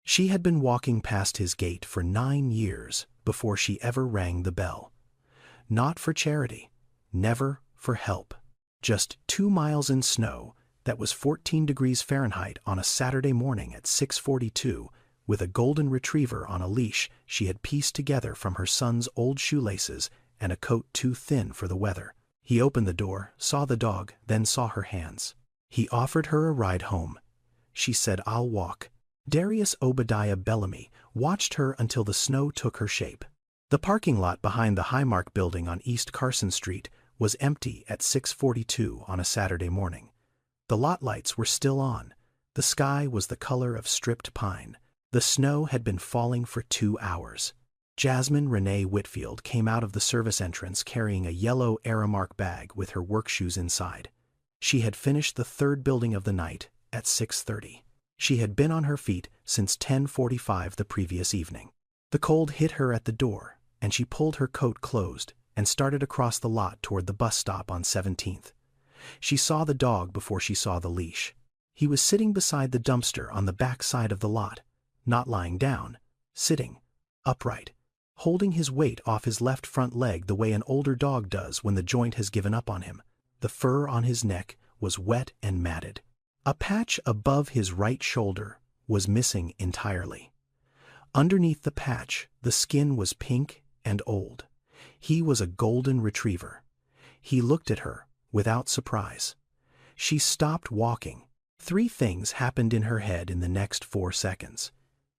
She had been walking past his gate for 9 years before she ever rang the bell. Not for charity, never for help. Just 2 miles in snow that was 14 degrees Fahrenheit on a Saturday morning at 6:42, with a golden retriever on a leash she had pieced together from her son's old shoelaces and a coat too thin for the weather. He opened the door, saw the dog, then saw her hands. He offered her a ride home. She said, "I'll walk." Darius Obadiah Bellamy watched her until the snow took her shape. The parking lot behind the Highmark building on East Carson Street was empty at 6:42 on a Saturday morning. The lot lights were still on. The sky was the color of stripped pine. The snow had been falling for 2 hours. Jasmine Renee Whitfield came out of the service entrance carrying a yellow Aramark bag with her work shoes inside. She had finished the third building of the night at 6:30. She had been on her feet since 10:45 the previous evening. The cold hit her at the door, and she pulled her coat closed and started across the lot toward the bus stop on 17th. She saw the dog before she saw the leash. He was sitting beside the dumpster on the back side of the lot, not lying down, sitting, upright, holding his weight off his left front leg the way an older dog does when the joint has given up on him. The fur on his neck was wet and matted. A patch above his right shoulder was missing entirely. Underneath the patch, the skin was pink and old. He was a golden retriever. He looked at her without surprise. She stopped walking. 3 things happened in her head in the next 4 seconds.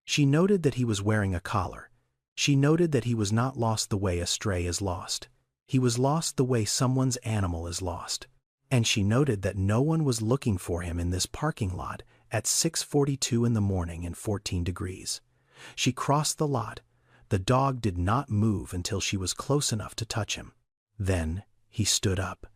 She noted that he was wearing a collar. She noted that he was not lost the way a stray is lost. He was lost the way someone's animal is lost. And she noted that no one was looking for him in this parking lot at 6:42 in the morning and 14 degrees. She crossed the lot. The dog did not move until she was close enough to touch him. Then he stood up.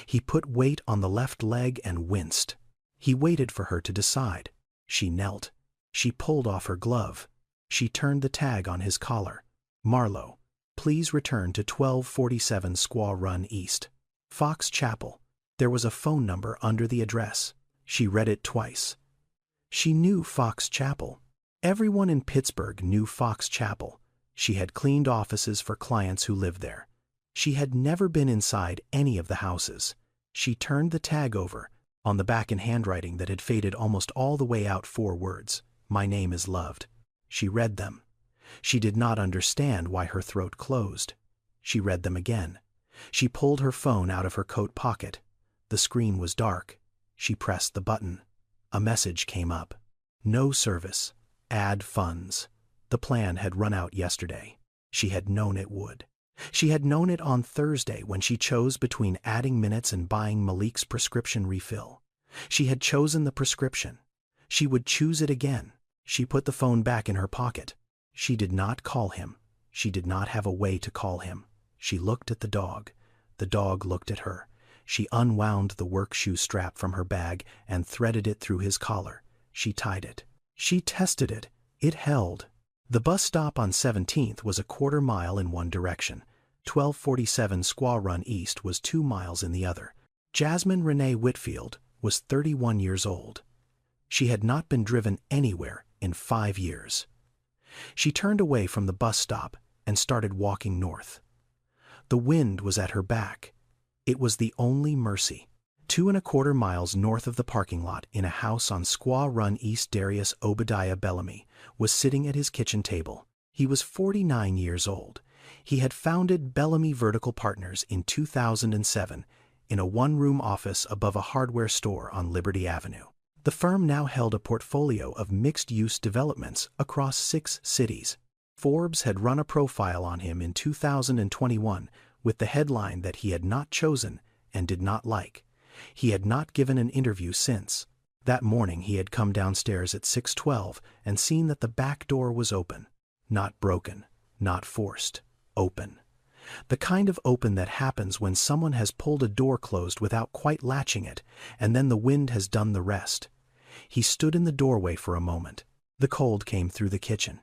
He put weight on the left leg and winced. He waited for her to decide. She knelt. She pulled off her glove. She turned the tag on his collar. "Marlowe, please return to 1247 Squaw Run East. Fox Chapel." There was a phone number under the address. She read it twice. She knew Fox Chapel. Everyone in Pittsburgh knew Fox Chapel. She had cleaned offices for clients who lived there. She had never been inside any of the houses. She turned the tag over. On the back in handwriting that had faded almost all the way out 4 words, "My name is loved." She read them. She did not understand why her throat closed. She read them again. She pulled her phone out of her coat pocket. The screen was dark. She pressed the button. A message came up. "No service. Add funds." The plan had run out yesterday. She had known it would. She had known it on Thursday when she chose between adding minutes and buying Malik's prescription refill. She had chosen the prescription. She would choose it again. She put the phone back in her pocket. She did not call him. She did not have a way to call him. She looked at the dog. The dog looked at her. She unwound the work shoe strap from her bag and threaded it through his collar. She tied it. She tested it. It held. The bus stop on 17th was a 1/4 mile in one direction. 1247 Squaw Run East was 2 miles in the other. Jasmine Renee Whitfield was 31 years old. She had not been driven anywhere in 5 years. She turned away from the bus stop and started walking north. The wind was at her back. It was the only mercy. 2¼ miles north of the parking lot, in a house on Squaw Run East, Darius Obadiah Bellamy was sitting at his kitchen table. He was 49 years old. He had founded Bellamy Vertical Partners in 2007 in a 1-room office above a hardware store on Liberty Avenue. The firm now held a portfolio of mixed-use developments across 6 cities. Forbes had run a profile on him in 2021 with the headline that he had not chosen and did not like. He had not given an interview since. That morning he had come downstairs at 6:12 and seen that the back door was open. Not broken, not forced, open. The kind of open that happens when someone has pulled a door closed without quite latching it, and then the wind has done the rest. He stood in the doorway for a moment. The cold came through the kitchen.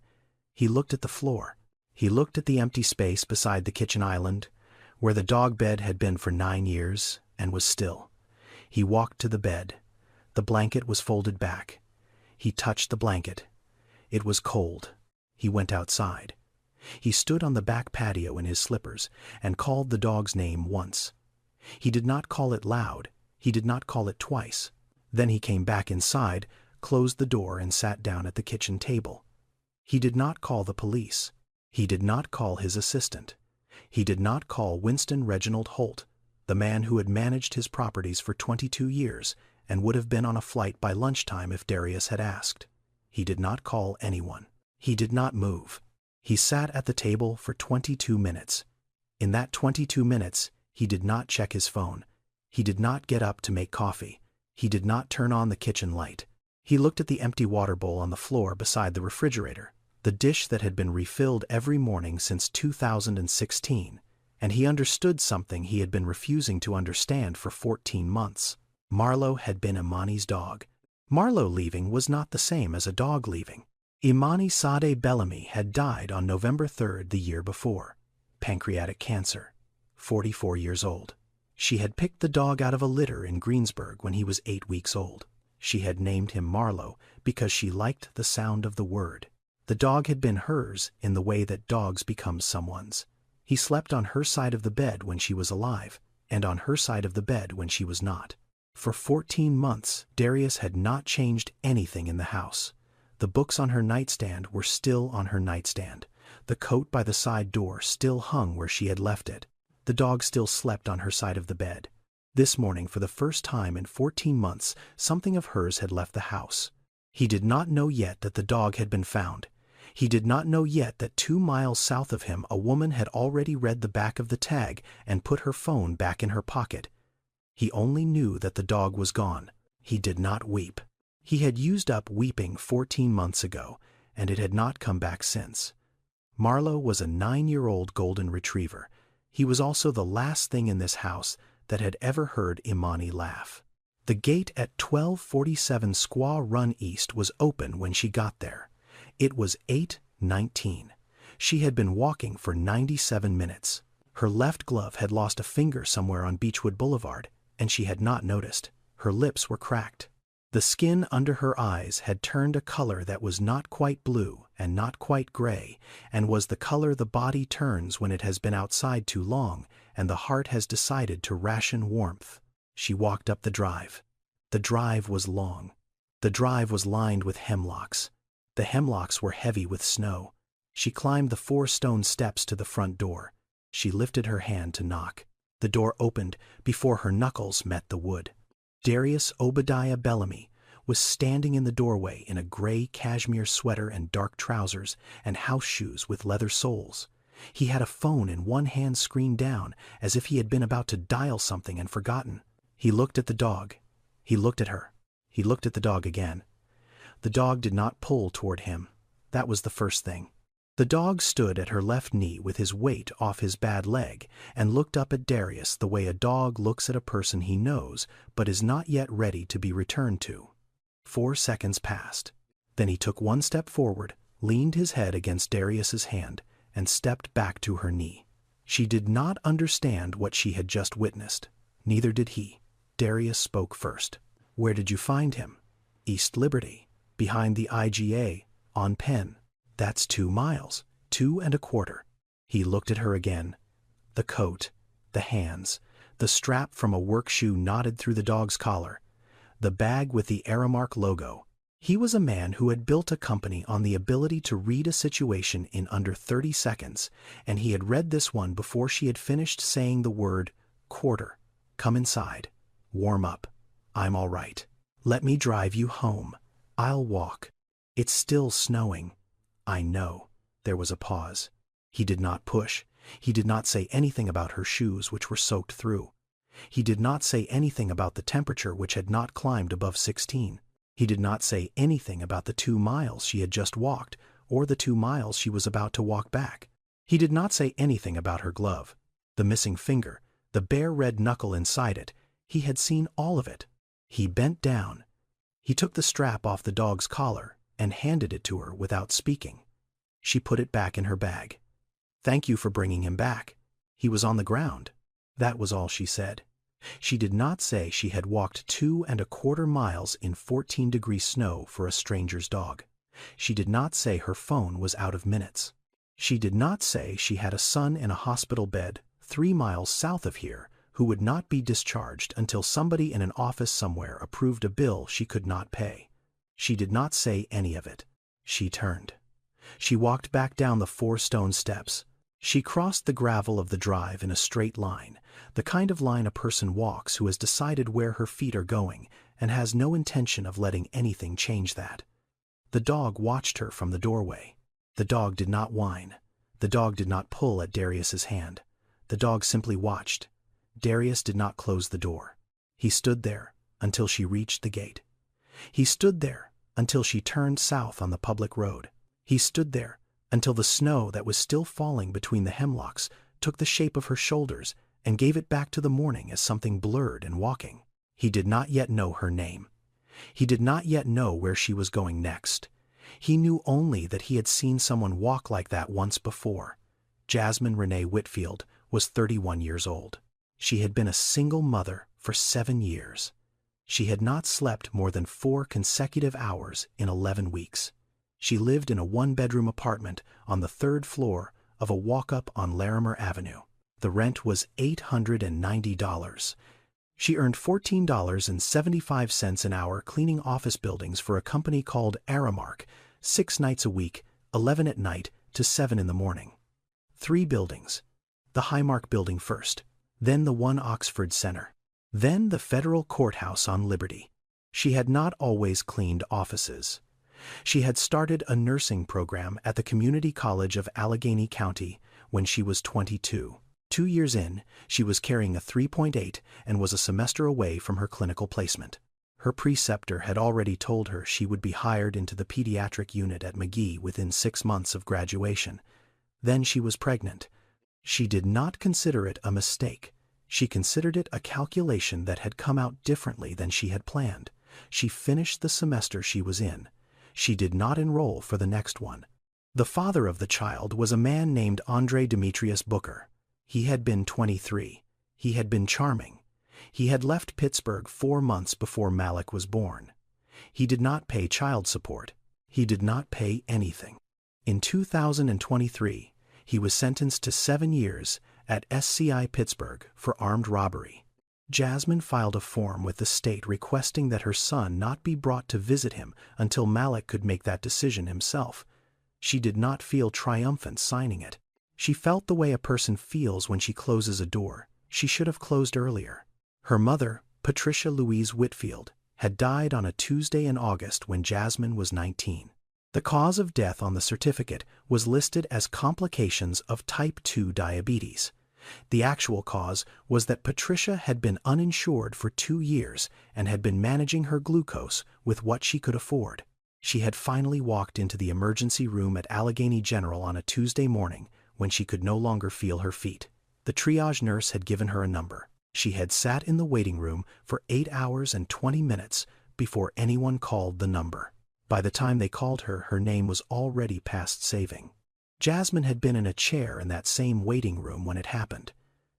He looked at the floor. He looked at the empty space beside the kitchen island, where the dog bed had been for 9 years, and was still. He walked to the bed. The blanket was folded back. He touched the blanket. It was cold. He went outside. He stood on the back patio in his slippers and called the dog's name once. He did not call it loud. He did not call it twice. Then he came back inside, closed the door and sat down at the kitchen table. He did not call the police. He did not call his assistant. He did not call Winston Reginald Holt, the man who had managed his properties for 22 years and would have been on a flight by lunchtime if Darius had asked. He did not call anyone. He did not move. He sat at the table for 22 minutes. In that 22 minutes, he did not check his phone. He did not get up to make coffee. He did not turn on the kitchen light. He looked at the empty water bowl on the floor beside the refrigerator, the dish that had been refilled every morning since 2016, and he understood something he had been refusing to understand for 14 months. Marlowe had been Imani's dog. Marlowe leaving was not the same as a dog leaving. Imani Sadeh Bellamy had died on November 3rd the year before. Pancreatic cancer. 44 years old. She had picked the dog out of a litter in Greensburg when he was 8 weeks old. She had named him Marlowe because she liked the sound of the word. The dog had been hers in the way that dogs become someone's. He slept on her side of the bed when she was alive, and on her side of the bed when she was not. For 14 months, Darius had not changed anything in the house. The books on her nightstand were still on her nightstand. The coat by the side door still hung where she had left it. The dog still slept on her side of the bed. This morning, for the first time in 14 months, something of hers had left the house. He did not know yet that the dog had been found. He did not know yet that 2 miles south of him a woman had already read the back of the tag and put her phone back in her pocket. He only knew that the dog was gone. He did not weep. He had used up weeping 14 months ago, and it had not come back since. Marlowe was a 9-year-old golden retriever. He was also the last thing in this house that had ever heard Imani laugh. The gate at 1247 Squaw Run East was open when she got there. It was 8:19. She had been walking for 97 minutes. Her left glove had lost a finger somewhere on Beechwood Boulevard, and she had not noticed. Her lips were cracked. The skin under her eyes had turned a color that was not quite blue and not quite gray, and was the color the body turns when it has been outside too long and the heart has decided to ration warmth. She walked up the drive. The drive was long. The drive was lined with hemlocks. The hemlocks were heavy with snow. She climbed the 4 stone steps to the front door. She lifted her hand to knock. The door opened before her knuckles met the wood. Darius Obadiah Bellamy was standing in the doorway in a gray cashmere sweater and dark trousers and house shoes with leather soles. He had a phone in one hand screened down as if he had been about to dial something and forgotten. He looked at the dog. He looked at her. He looked at the dog again. The dog did not pull toward him. That was the first thing. The dog stood at her left knee with his weight off his bad leg and looked up at Darius the way a dog looks at a person he knows but is not yet ready to be returned to. 4 seconds passed. Then he took 1 step forward, leaned his head against Darius's hand, and stepped back to her knee. She did not understand what she had just witnessed. Neither did he. Darius spoke first. "Where did you find him?" "East Liberty, behind the IGA, on Penn. That's 2 miles, 2.25. He looked at her again. The coat, the hands, the strap from a work shoe knotted through the dog's collar, the bag with the Aramark logo. He was a man who had built a company on the ability to read a situation in under 30 seconds, and he had read this one before she had finished saying the word quarter. "Come inside. Warm up. I'm all right. Let me drive you home. I'll walk. It's still snowing." "I know." There was a pause. He did not push. He did not say anything about her shoes, which were soaked through. He did not say anything about the temperature, which had not climbed above 16. He did not say anything about the 2 miles she had just walked, or the 2 miles she was about to walk back. He did not say anything about her glove, the missing finger, the bare red knuckle inside it. He had seen all of it. He bent down. He took the strap off the dog's collar and handed it to her without speaking. She put it back in her bag. "Thank you for bringing him back. He was on the ground." That was all she said. She did not say she had walked 2.25 miles in 14-degree snow for a stranger's dog. She did not say her phone was out of minutes. She did not say she had a son in a hospital bed 3 miles south of here who would not be discharged until somebody in an office somewhere approved a bill she could not pay. She did not say any of it. She turned. She walked back down the 4 stone steps. She crossed the gravel of the drive in a straight line, the kind of line a person walks who has decided where her feet are going and has no intention of letting anything change that. The dog watched her from the doorway. The dog did not whine. The dog did not pull at Darius's hand. The dog simply watched. Darius did not close the door. He stood there until she reached the gate. He stood there until she turned south on the public road. He stood there until the snow that was still falling between the hemlocks took the shape of her shoulders and gave it back to the morning as something blurred and walking. He did not yet know her name. He did not yet know where she was going next. He knew only that he had seen someone walk like that once before. Jasmine Renee Whitfield was 31 years old. She had been a single mother for 7 years. She had not slept more than 4 consecutive hours in 11 weeks. She lived in a 1-bedroom apartment on the 3rd floor of a walk-up on Larimer Avenue. The rent was $890. She earned $14.75 an hour cleaning office buildings for a company called Aramark, 6 nights a week, 11 at night to 7 in the morning. 3 buildings. The Highmark building first, then the 1 Oxford Center, then the Federal Courthouse on Liberty. She had not always cleaned offices. She had started a nursing program at the Community College of Allegheny County when she was 22. 2 years in, she was carrying a 3.8 and was a semester away from her clinical placement. Her preceptor had already told her she would be hired into the pediatric unit at McGee within 6 months of graduation. Then she was pregnant. She did not consider it a mistake. She considered it a calculation that had come out differently than she had planned. She finished the semester she was in. She did not enroll for the next one. The father of the child was a man named Andre Demetrius Booker. He had been 23. He had been charming. He had left Pittsburgh 4 months before Malik was born. He did not pay child support. He did not pay anything. In 2023, he was sentenced to 7 years at SCI Pittsburgh for armed robbery. Jasmine filed a form with the state requesting that her son not be brought to visit him until Malik could make that decision himself. She did not feel triumphant signing it. She felt the way a person feels when she closes a door she should have closed earlier. Her mother, Patricia Louise Whitfield, had died on a Tuesday in August when Jasmine was 19. The cause of death on the certificate was listed as complications of type 2 diabetes. The actual cause was that Patricia had been uninsured for 2 years and had been managing her glucose with what she could afford. She had finally walked into the emergency room at Allegheny General on a Tuesday morning when she could no longer feel her feet. The triage nurse had given her a number. She had sat in the waiting room for 8 hours and 20 minutes before anyone called the number. By the time they called her, her name was already past saving. Jasmine had been in a chair in that same waiting room when it happened.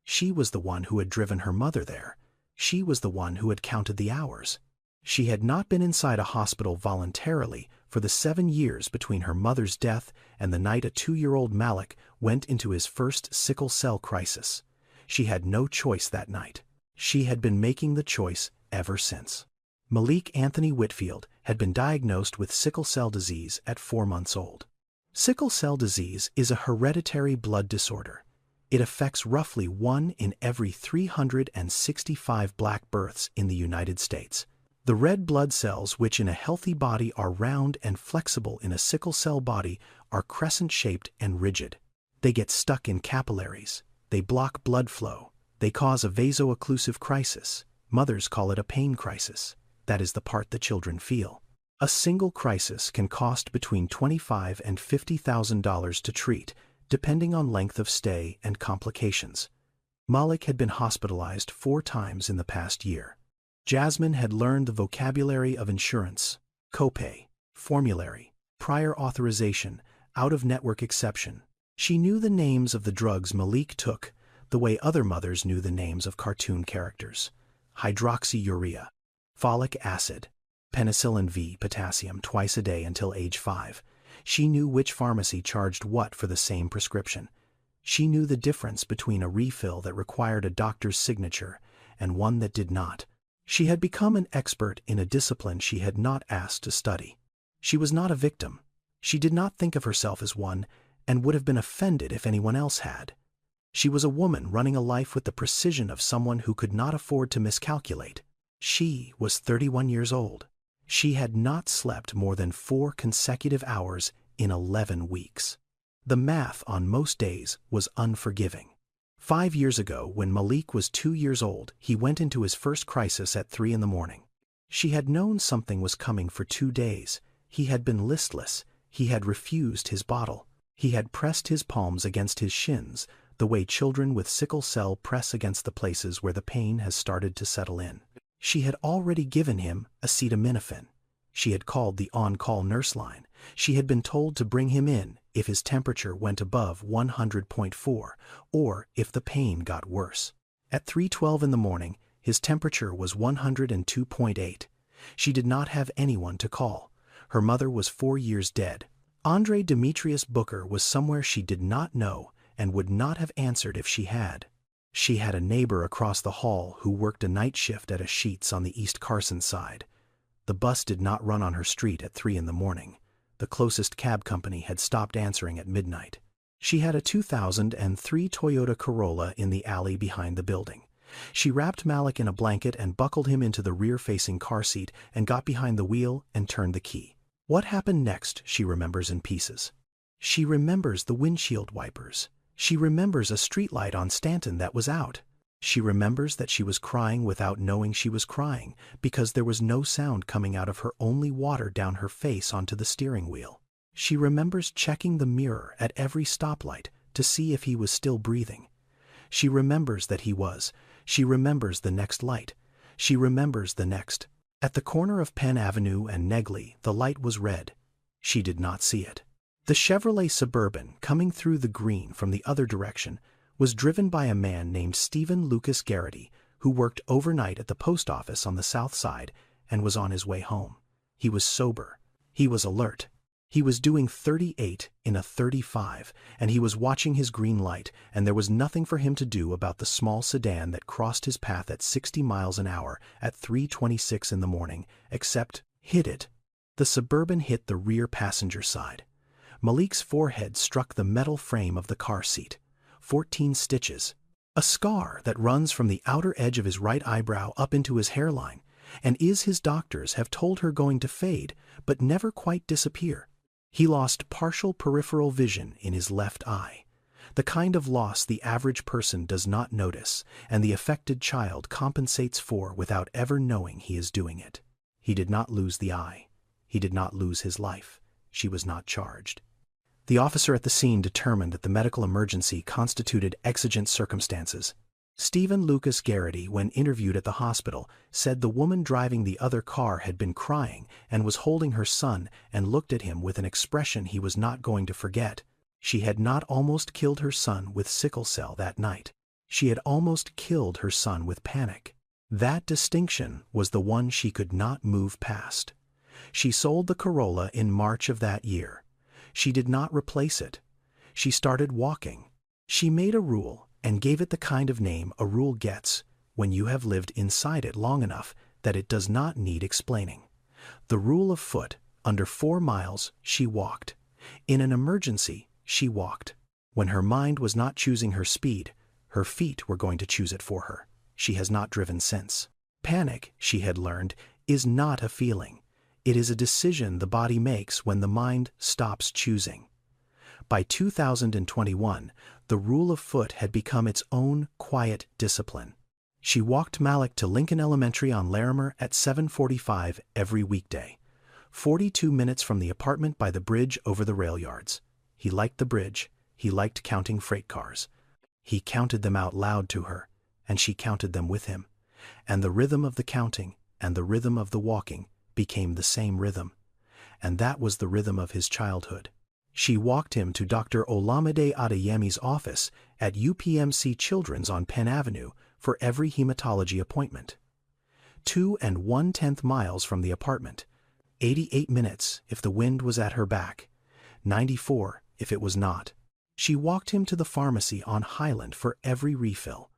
She was the one who had driven her mother there. She was the one who had counted the hours. She had not been inside a hospital voluntarily for the 7 years between her mother's death and the night a 2-year-old Malik went into his first sickle cell crisis. She had no choice that night. She had been making the choice ever since. Malik Anthony Whitfield had been diagnosed with sickle cell disease at 4 months old. Sickle cell disease is a hereditary blood disorder. It affects roughly 1 in every 365 black births in the United States. The red blood cells, which in a healthy body are round and flexible, in a sickle cell body are crescent-shaped and rigid. They get stuck in capillaries. They block blood flow. They cause a vaso-occlusive crisis. Mothers call it a pain crisis. That is the part the children feel. A single crisis can cost between $25,000 and $50,000 to treat, depending on length of stay and complications. Malik had been hospitalized 4 times in the past year. Jasmine had learned the vocabulary of insurance, copay, formulary, prior authorization, out-of-network exception. She knew the names of the drugs Malik took the way other mothers knew the names of cartoon characters: hydroxyurea, folic acid, Penicillin V potassium twice a day until age 5. She knew which pharmacy charged what for the same prescription. She knew the difference between a refill that required a doctor's signature and one that did not. She had become an expert in a discipline she had not asked to study. She was not a victim. She did not think of herself as one and would have been offended if anyone else had. She was a woman running a life with the precision of someone who could not afford to miscalculate. She was 31 years old. She had not slept more than 4 consecutive hours in 11 weeks. The math on most days was unforgiving. 5 years ago, when Malik was 2 years old, he went into his first crisis at 3 in the morning. She had known something was coming for 2 days. He had been listless. He had refused his bottle. He had pressed his palms against his shins, the way children with sickle cell press against the places where the pain has started to settle in. She had already given him acetaminophen. She had called the on-call nurse line. She had been told to bring him in if his temperature went above 100.4 or if the pain got worse. At 3:12 in the morning, his temperature was 102.8. She did not have anyone to call. Her mother was 4 years dead. Andre Demetrius Booker was somewhere she did not know and would not have answered if she had. She had a neighbor across the hall who worked a night shift at a Sheetz on the East Carson side. The bus did not run on her street at 3 in the morning. The closest cab company had stopped answering at midnight. She had a 2003 Toyota Corolla in the alley behind the building. She wrapped Malik in a blanket and buckled him into the rear-facing car seat and got behind the wheel and turned the key. What happened next she remembers in pieces. She remembers the windshield wipers. She remembers a streetlight on Stanton that was out. She remembers that she was crying without knowing she was crying because there was no sound coming out of her, only water down her face onto the steering wheel. She remembers checking the mirror at every stoplight to see if he was still breathing. She remembers that he was. She remembers the next light. She remembers the next. At the corner of Penn Avenue and Negley, the light was red. She did not see it. The Chevrolet Suburban, coming through the green from the other direction, was driven by a man named Stephen Lucas Garrity, who worked overnight at the post office on the south side and was on his way home. He was sober. He was alert. He was doing 38 in a 35, and he was watching his green light, and there was nothing for him to do about the small sedan that crossed his path at 60 miles an hour at 3:26 in the morning, except hit it. The Suburban hit the rear passenger side. Malik's forehead struck the metal frame of the car seat. 14 stitches. A scar that runs from the outer edge of his right eyebrow up into his hairline, and his doctors have told her going to fade, but never quite disappear. He lost partial peripheral vision in his left eye, the kind of loss the average person does not notice, and the affected child compensates for without ever knowing he is doing it. He did not lose the eye. He did not lose his life. She was not charged. The officer at the scene determined that the medical emergency constituted exigent circumstances. Stephen Lucas Garrity, when interviewed at the hospital, said the woman driving the other car had been crying and was holding her son and looked at him with an expression he was not going to forget. She had not almost killed her son with sickle cell that night. She had almost killed her son with panic. That distinction was the one she could not move past. She sold the Corolla in March of that year. She did not replace it. She started walking. She made a rule and gave it the kind of name a rule gets when you have lived inside it long enough that it does not need explaining. The rule of foot. Under 4 miles, she walked. In an emergency, she walked. When her mind was not choosing her speed, her feet were going to choose it for her. She has not driven since. Panic, she had learned, is not a feeling. It is a decision the body makes when the mind stops choosing. By 2021, the rule of foot had become its own quiet discipline. She walked Malik to Lincoln Elementary on Larimer at 7:45 every weekday. 42 minutes from the apartment by the bridge over the rail yards. He liked the bridge. He liked counting freight cars. He counted them out loud to her, and she counted them with him. And the rhythm of the counting and the rhythm of the walking became the same rhythm. And that was the rhythm of his childhood. She walked him to Dr. Olamide Adeyemi's office at UPMC Children's on Penn Avenue for every hematology appointment. 2 1/10 miles from the apartment, 88 minutes if the wind was at her back, 94 if it was not. She walked him to the pharmacy on Highland for every refill.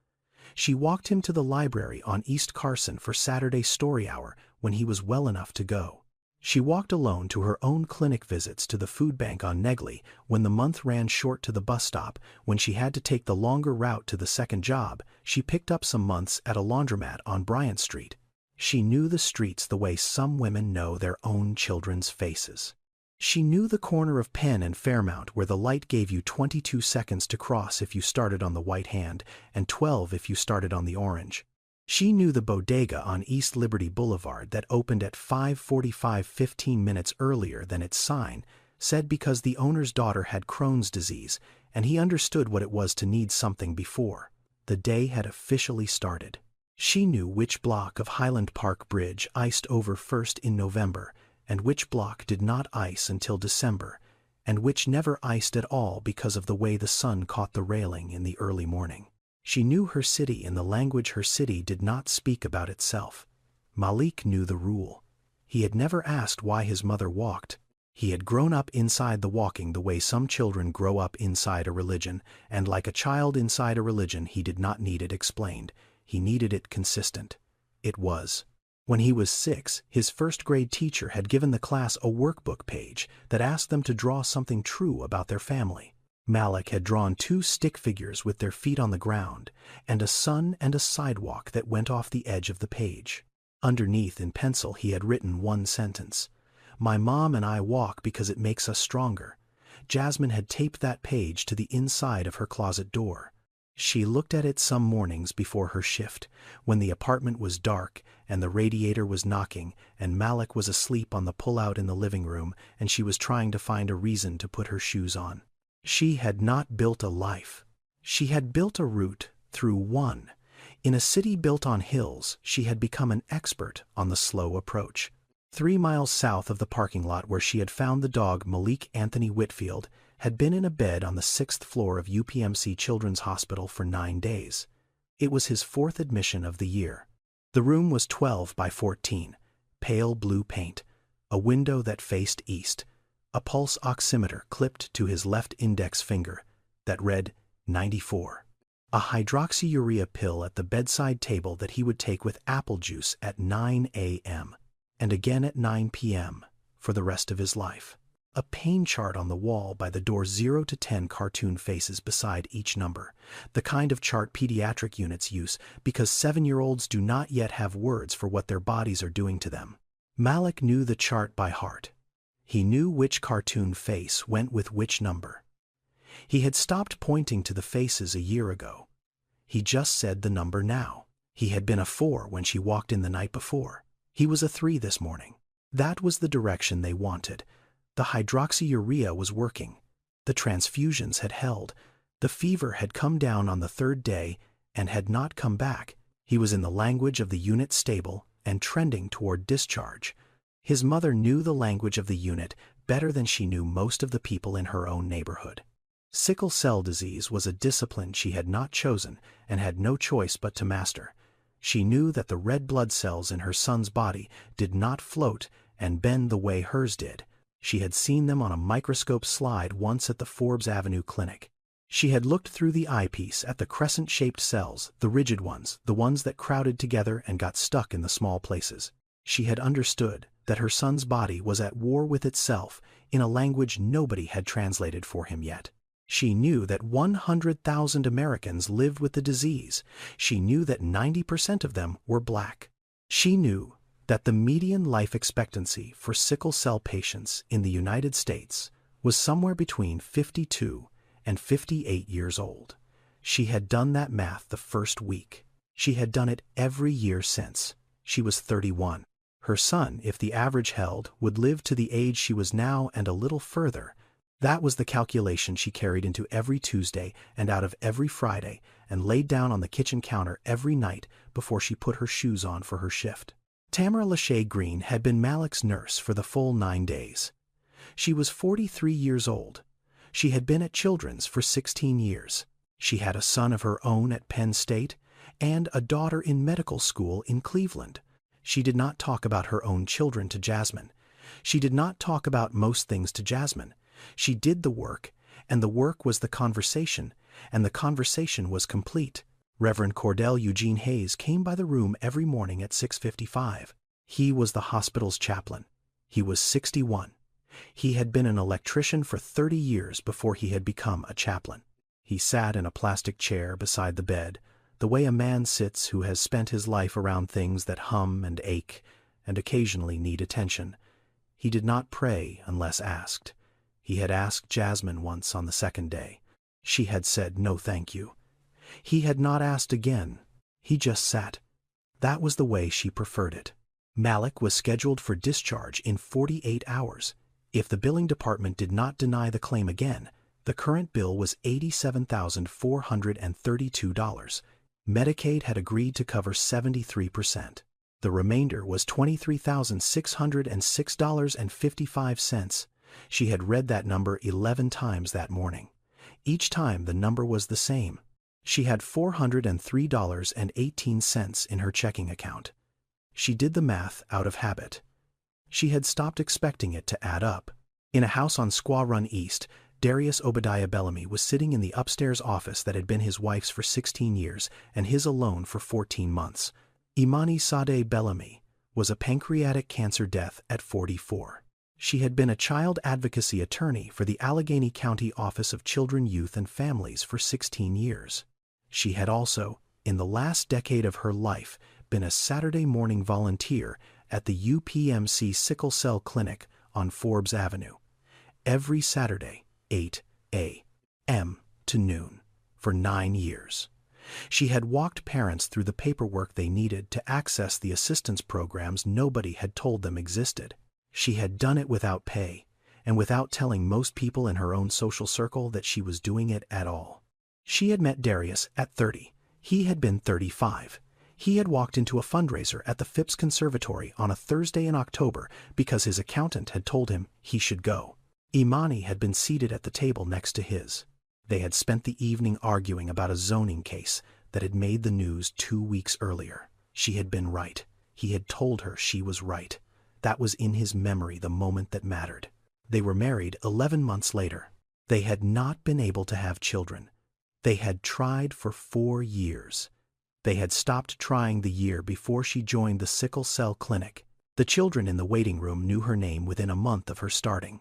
She walked him to the library on East Carson for Saturday story hour when he was well enough to go. She walked alone to her own clinic visits to the food bank on Negley when the month ran short to the bus stop. When she had to take the longer route to the second job, she picked up some months at a laundromat on Bryant Street. She knew the streets the way some women know their own children's faces. She knew the corner of Penn and Fairmount where the light gave you 22 seconds to cross if you started on the white hand and 12 if you started on the orange. She knew the bodega on East Liberty Boulevard that opened at 5:45, 15 minutes earlier than its sign said, because the owner's daughter had Crohn's disease and he understood what it was to need something before the day had officially started. She knew which block of Highland Park Bridge iced over first in November and which block did not ice until December, and which never iced at all because of the way the sun caught the railing in the early morning. She knew her city in the language her city did not speak about itself. Malik knew the rule. He had never asked why his mother walked. He had grown up inside the walking the way some children grow up inside a religion, and like a child inside a religion, he did not need it explained. He needed it consistent. It was. When he was 6, his first-grade teacher had given the class a workbook page that asked them to draw something true about their family. Malik had drawn 2 stick figures with their feet on the ground, and a sun and a sidewalk that went off the edge of the page. Underneath in pencil he had written one sentence: "My mom and I walk because it makes us stronger." Jasmine had taped that page to the inside of her closet door. She looked at it some mornings before her shift, when the apartment was dark and the radiator was knocking and Malik was asleep on the pull-out in the living room and she was trying to find a reason to put her shoes on. She had not built a life. She had built a route through one. In a city built on hills, she had become an expert on the slow approach. 3 miles south of the parking lot where she had found the dog, Malik Anthony Whitfield had been in a bed on the 6th floor of UPMC Children's Hospital for 9 days. It was his 4th admission of the year. The room was 12 by 14, pale blue paint, a window that faced east, a pulse oximeter clipped to his left index finger that read 94, a hydroxyurea pill at the bedside table that he would take with apple juice at 9 a.m. and again at 9 p.m. for the rest of his life. A pain chart on the wall by the door, 0 to 10 cartoon faces beside each number, the kind of chart pediatric units use because 7-year-olds do not yet have words for what their bodies are doing to them. Malik knew the chart by heart. He knew which cartoon face went with which number. He had stopped pointing to the faces a year ago. He just said the number now. He had been a 4 when she walked in the night before. He was a 3 this morning. That was the direction they wanted. The hydroxyurea was working. The transfusions had held. The fever had come down on the 3rd day and had not come back. He was in the language of the unit, stable and trending toward discharge. His mother knew the language of the unit better than she knew most of the people in her own neighborhood. Sickle cell disease was a discipline she had not chosen and had no choice but to master. She knew that the red blood cells in her son's body did not float and bend the way hers did. She had seen them on a microscope slide once at the Forbes Avenue clinic. She had looked through the eyepiece at the crescent-shaped cells, the rigid ones, the ones that crowded together and got stuck in the small places. She had understood that her son's body was at war with itself in a language nobody had translated for him yet. She knew that 100,000 Americans lived with the disease. She knew that 90% of them were black. She knew that the median life expectancy for sickle cell patients in the United States was somewhere between 52 and 58 years old. She had done that math the first week. She had done it every year since. She was 31. Her son, if the average held, would live to the age she was now and a little further. That was the calculation she carried into every Tuesday and out of every Friday and laid down on the kitchen counter every night before she put her shoes on for her shift. Tamara Lachey Green had been Malik's nurse for the full 9 days. She was 43 years old. She had been at Children's for 16 years. She had a son of her own at Penn State and a daughter in medical school in Cleveland. She did not talk about her own children to Jasmine. She did not talk about most things to Jasmine. She did the work, and the work was the conversation, and the conversation was complete. Reverend Cordell Eugene Hayes came by the room every morning at 6:55. He was the hospital's chaplain. He was 61. He had been an electrician for 30 years before he had become a chaplain. He sat in a plastic chair beside the bed, the way a man sits who has spent his life around things that hum and ache and occasionally need attention. He did not pray unless asked. He had asked Jasmine once on the second day. She had said no thank you. He had not asked again. He just sat. That was the way she preferred it. Malik was scheduled for discharge in 48 hours. If the billing department did not deny the claim again, the current bill was $87,432. Medicaid had agreed to cover 73%. The remainder was $23,606.55. She had read that number 11 times that morning. Each time the number was the same. She had $403.18 in her checking account. She did the math out of habit. She had stopped expecting it to add up. In a house on Squaw Run East, Darius Obadiah Bellamy was sitting in the upstairs office that had been his wife's for 16 years and his alone for 14 months. Imani Sadeh Bellamy was a pancreatic cancer death at 44. She had been a child advocacy attorney for the Allegheny County Office of Children, Youth, and Families for 16 years. She had also, in the last decade of her life, been a Saturday morning volunteer at the UPMC Sickle Cell Clinic on Forbes Avenue. Every Saturday, 8 a.m. to noon, for 9 years. She had walked parents through the paperwork they needed to access the assistance programs nobody had told them existed. She had done it without pay, and without telling most people in her own social circle that she was doing it at all. She had met Darius at 30. He had been 35. He had walked into a fundraiser at the Phipps Conservatory on a Thursday in October because his accountant had told him he should go. Imani had been seated at the table next to his. They had spent the evening arguing about a zoning case that had made the news 2 weeks earlier. She had been right. He had told her she was right. That was in his memory the moment that mattered. They were married 11 months later. They had not been able to have children. They had tried for 4 years. They had stopped trying the year before she joined the sickle cell clinic. The children in the waiting room knew her name within a month of her starting.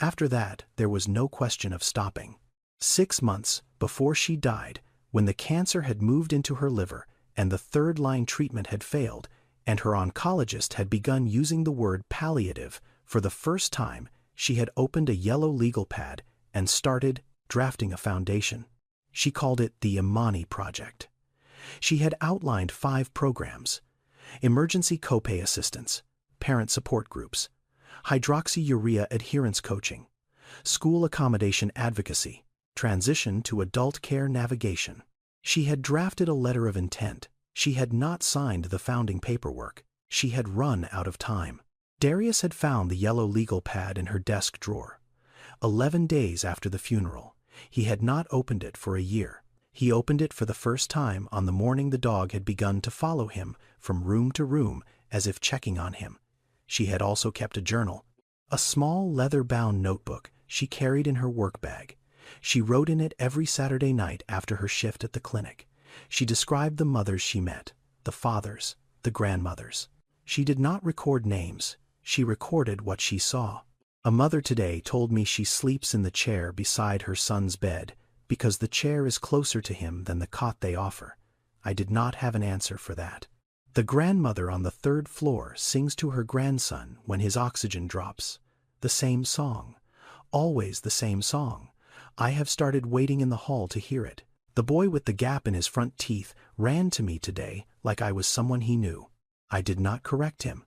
After that, there was no question of stopping. 6 months before she died, when the cancer had moved into her liver and the third-line treatment had failed, and her oncologist had begun using the word palliative for the first time, she had opened a yellow legal pad and started drafting a foundation. She called it the Imani Project. She had outlined 5 programs: emergency copay assistance, parent support groups, hydroxyurea adherence coaching, school accommodation advocacy, transition to adult care navigation. She had drafted a letter of intent. She had not signed the founding paperwork. She had run out of time. Darius had found the yellow legal pad in her desk drawer. 11 days after the funeral, he had not opened it for a year. He opened it for the first time on the morning the dog had begun to follow him from room to room as if checking on him. She had also kept a journal, a small leather-bound notebook she carried in her work bag. She wrote in it every Saturday night after her shift at the clinic. She described the mothers she met, the fathers, the grandmothers. She did not record names. She recorded what she saw. A mother today told me she sleeps in the chair beside her son's bed because the chair is closer to him than the cot they offer. I did not have an answer for that. The grandmother on the 3rd floor sings to her grandson when his oxygen drops. The same song. Always the same song. I have started waiting in the hall to hear it. The boy with the gap in his front teeth ran to me today like I was someone he knew. I did not correct him.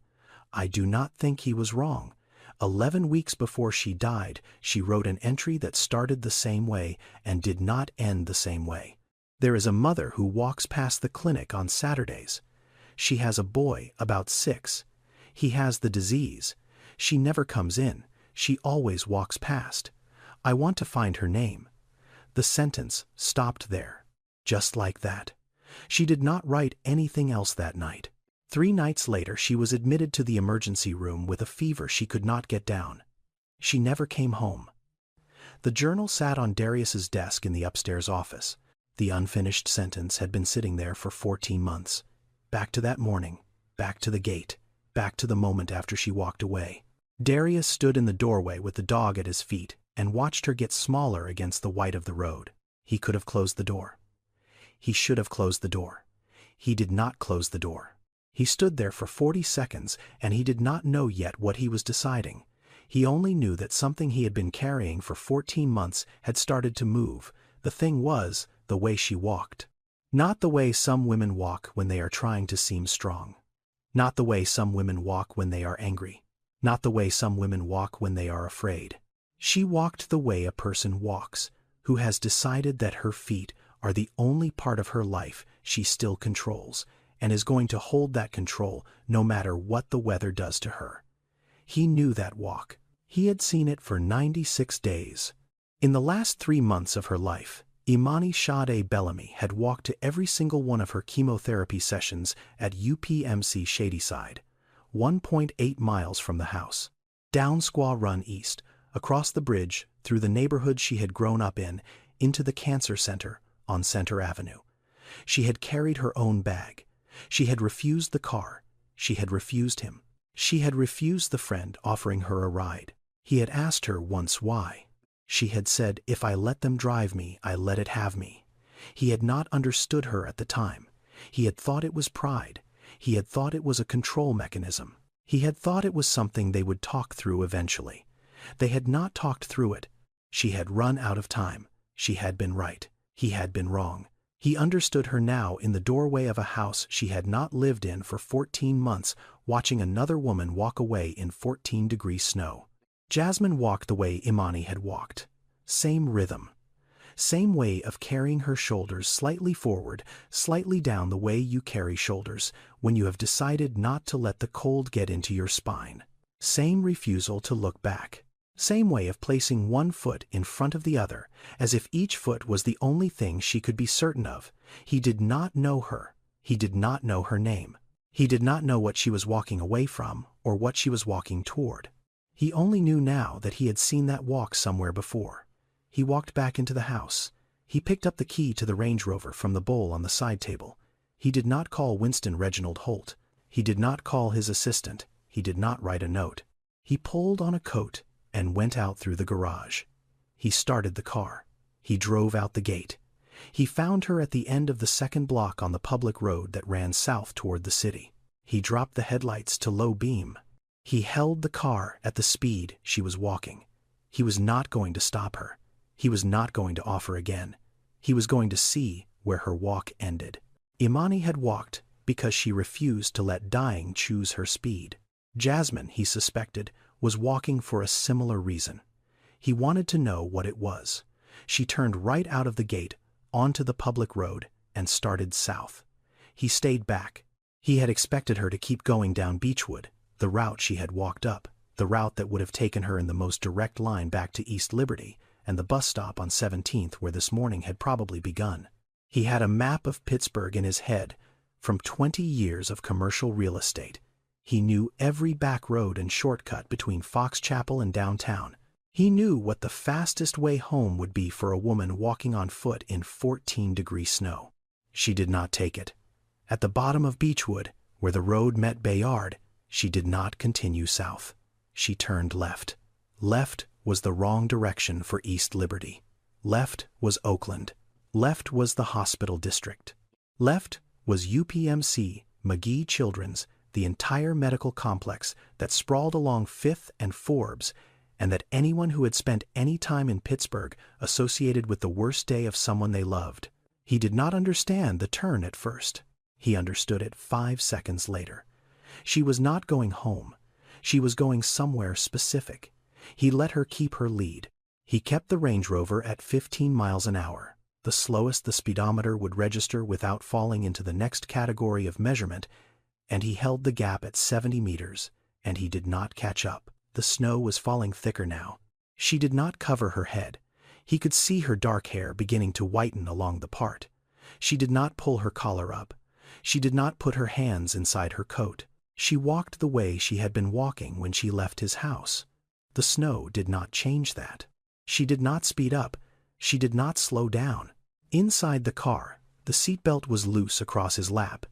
I do not think he was wrong. 11 weeks before she died, she wrote an entry that started the same way and did not end the same way. There is a mother who walks past the clinic on Saturdays. She has a boy about 6. He has the disease. She never comes in. She always walks past. I want to find her name. The sentence stopped there. Just like that. She did not write anything else that night. 3 nights later she was admitted to the emergency room with a fever she could not get down. She never came home. The journal sat on Darius's desk in the upstairs office. The unfinished sentence had been sitting there for 14 months. Back to that morning, back to the gate, back to the moment after she walked away. Darius stood in the doorway with the dog at his feet and watched her get smaller against the white of the road. He could have closed the door. He should have closed the door. He did not close the door. He stood there for 40 seconds and he did not know yet what he was deciding. He only knew that something he had been carrying for 14 months had started to move. The thing was the way she walked. Not the way some women walk when they are trying to seem strong. Not the way some women walk when they are angry. Not the way some women walk when they are afraid. She walked the way a person walks, who has decided that her feet are the only part of her life she still controls, and is going to hold that control no matter what the weather does to her. He knew that walk. He had seen it for 96 days. In the last 3 months of her life, Imani Sade Bellamy had walked to every single one of her chemotherapy sessions at UPMC Shadyside, 1.8 miles from the house. Down Squaw Run East, across the bridge, through the neighborhood she had grown up in, into the cancer center on Center Avenue. She had carried her own bag. She had refused the car. She had refused him. She had refused the friend offering her a ride. He had asked her once why. She had said, "If I let them drive me, I let it have me." He had not understood her at the time. He had thought it was pride. He had thought it was a control mechanism. He had thought it was something they would talk through eventually. They had not talked through it. She had run out of time. She had been right. He had been wrong. He understood her now in the doorway of a house she had not lived in for 14 months, watching another woman walk away in 14-degree snow. Jasmine walked the way Imani had walked. Same rhythm. Same way of carrying her shoulders slightly forward, slightly down the way you carry shoulders when you have decided not to let the cold get into your spine. Same refusal to look back. Same way of placing one foot in front of the other, as if each foot was the only thing she could be certain of. He did not know her. He did not know her name. He did not know what she was walking away from or what she was walking toward. He only knew now that he had seen that walk somewhere before. He walked back into the house. He picked up the key to the Range Rover from the bowl on the side table. He did not call Winston Reginald Holt. He did not call his assistant. He did not write a note. He pulled on a coat and went out through the garage. He started the car. He drove out the gate. He found her at the end of the second block on the public road that ran south toward the city. He dropped the headlights to low beam. He held the car at the speed she was walking. He was not going to stop her. He was not going to offer again. He was going to see where her walk ended. Imani had walked because she refused to let dying choose her speed. Jasmine, he suspected, was walking for a similar reason. He wanted to know what it was. She turned right out of the gate, onto the public road, and started south. He stayed back. He had expected her to keep going down Beechwood, the route she had walked up, the route that would have taken her in the most direct line back to East Liberty, and the bus stop on 17th where this morning had probably begun. He had a map of Pittsburgh in his head from 20 years of commercial real estate. He knew every back road and shortcut between Fox Chapel and downtown. He knew what the fastest way home would be for a woman walking on foot in 14-degree snow. She did not take it. At the bottom of Beechwood, where the road met Bayard, she did not continue south. She turned left. Left was the wrong direction for East Liberty. Left was Oakland. Left was the hospital district. Left was UPMC, McGee Children's, the entire medical complex that sprawled along 5th and Forbes, and that anyone who had spent any time in Pittsburgh associated with the worst day of someone they loved. He did not understand the turn at first. He understood it 5 seconds later. She was not going home. She was going somewhere specific. He let her keep her lead. He kept the Range Rover at 15 miles an hour, the slowest the speedometer would register without falling into the next category of measurement, and he held the gap at 70 meters, and he did not catch up. The snow was falling thicker now. She did not cover her head. He could see her dark hair beginning to whiten along the part. She did not pull her collar up. She did not put her hands inside her coat. She walked the way she had been walking when she left his house. The snow did not change that. She did not speed up. She did not slow down. Inside the car, the seatbelt was loose across his lap.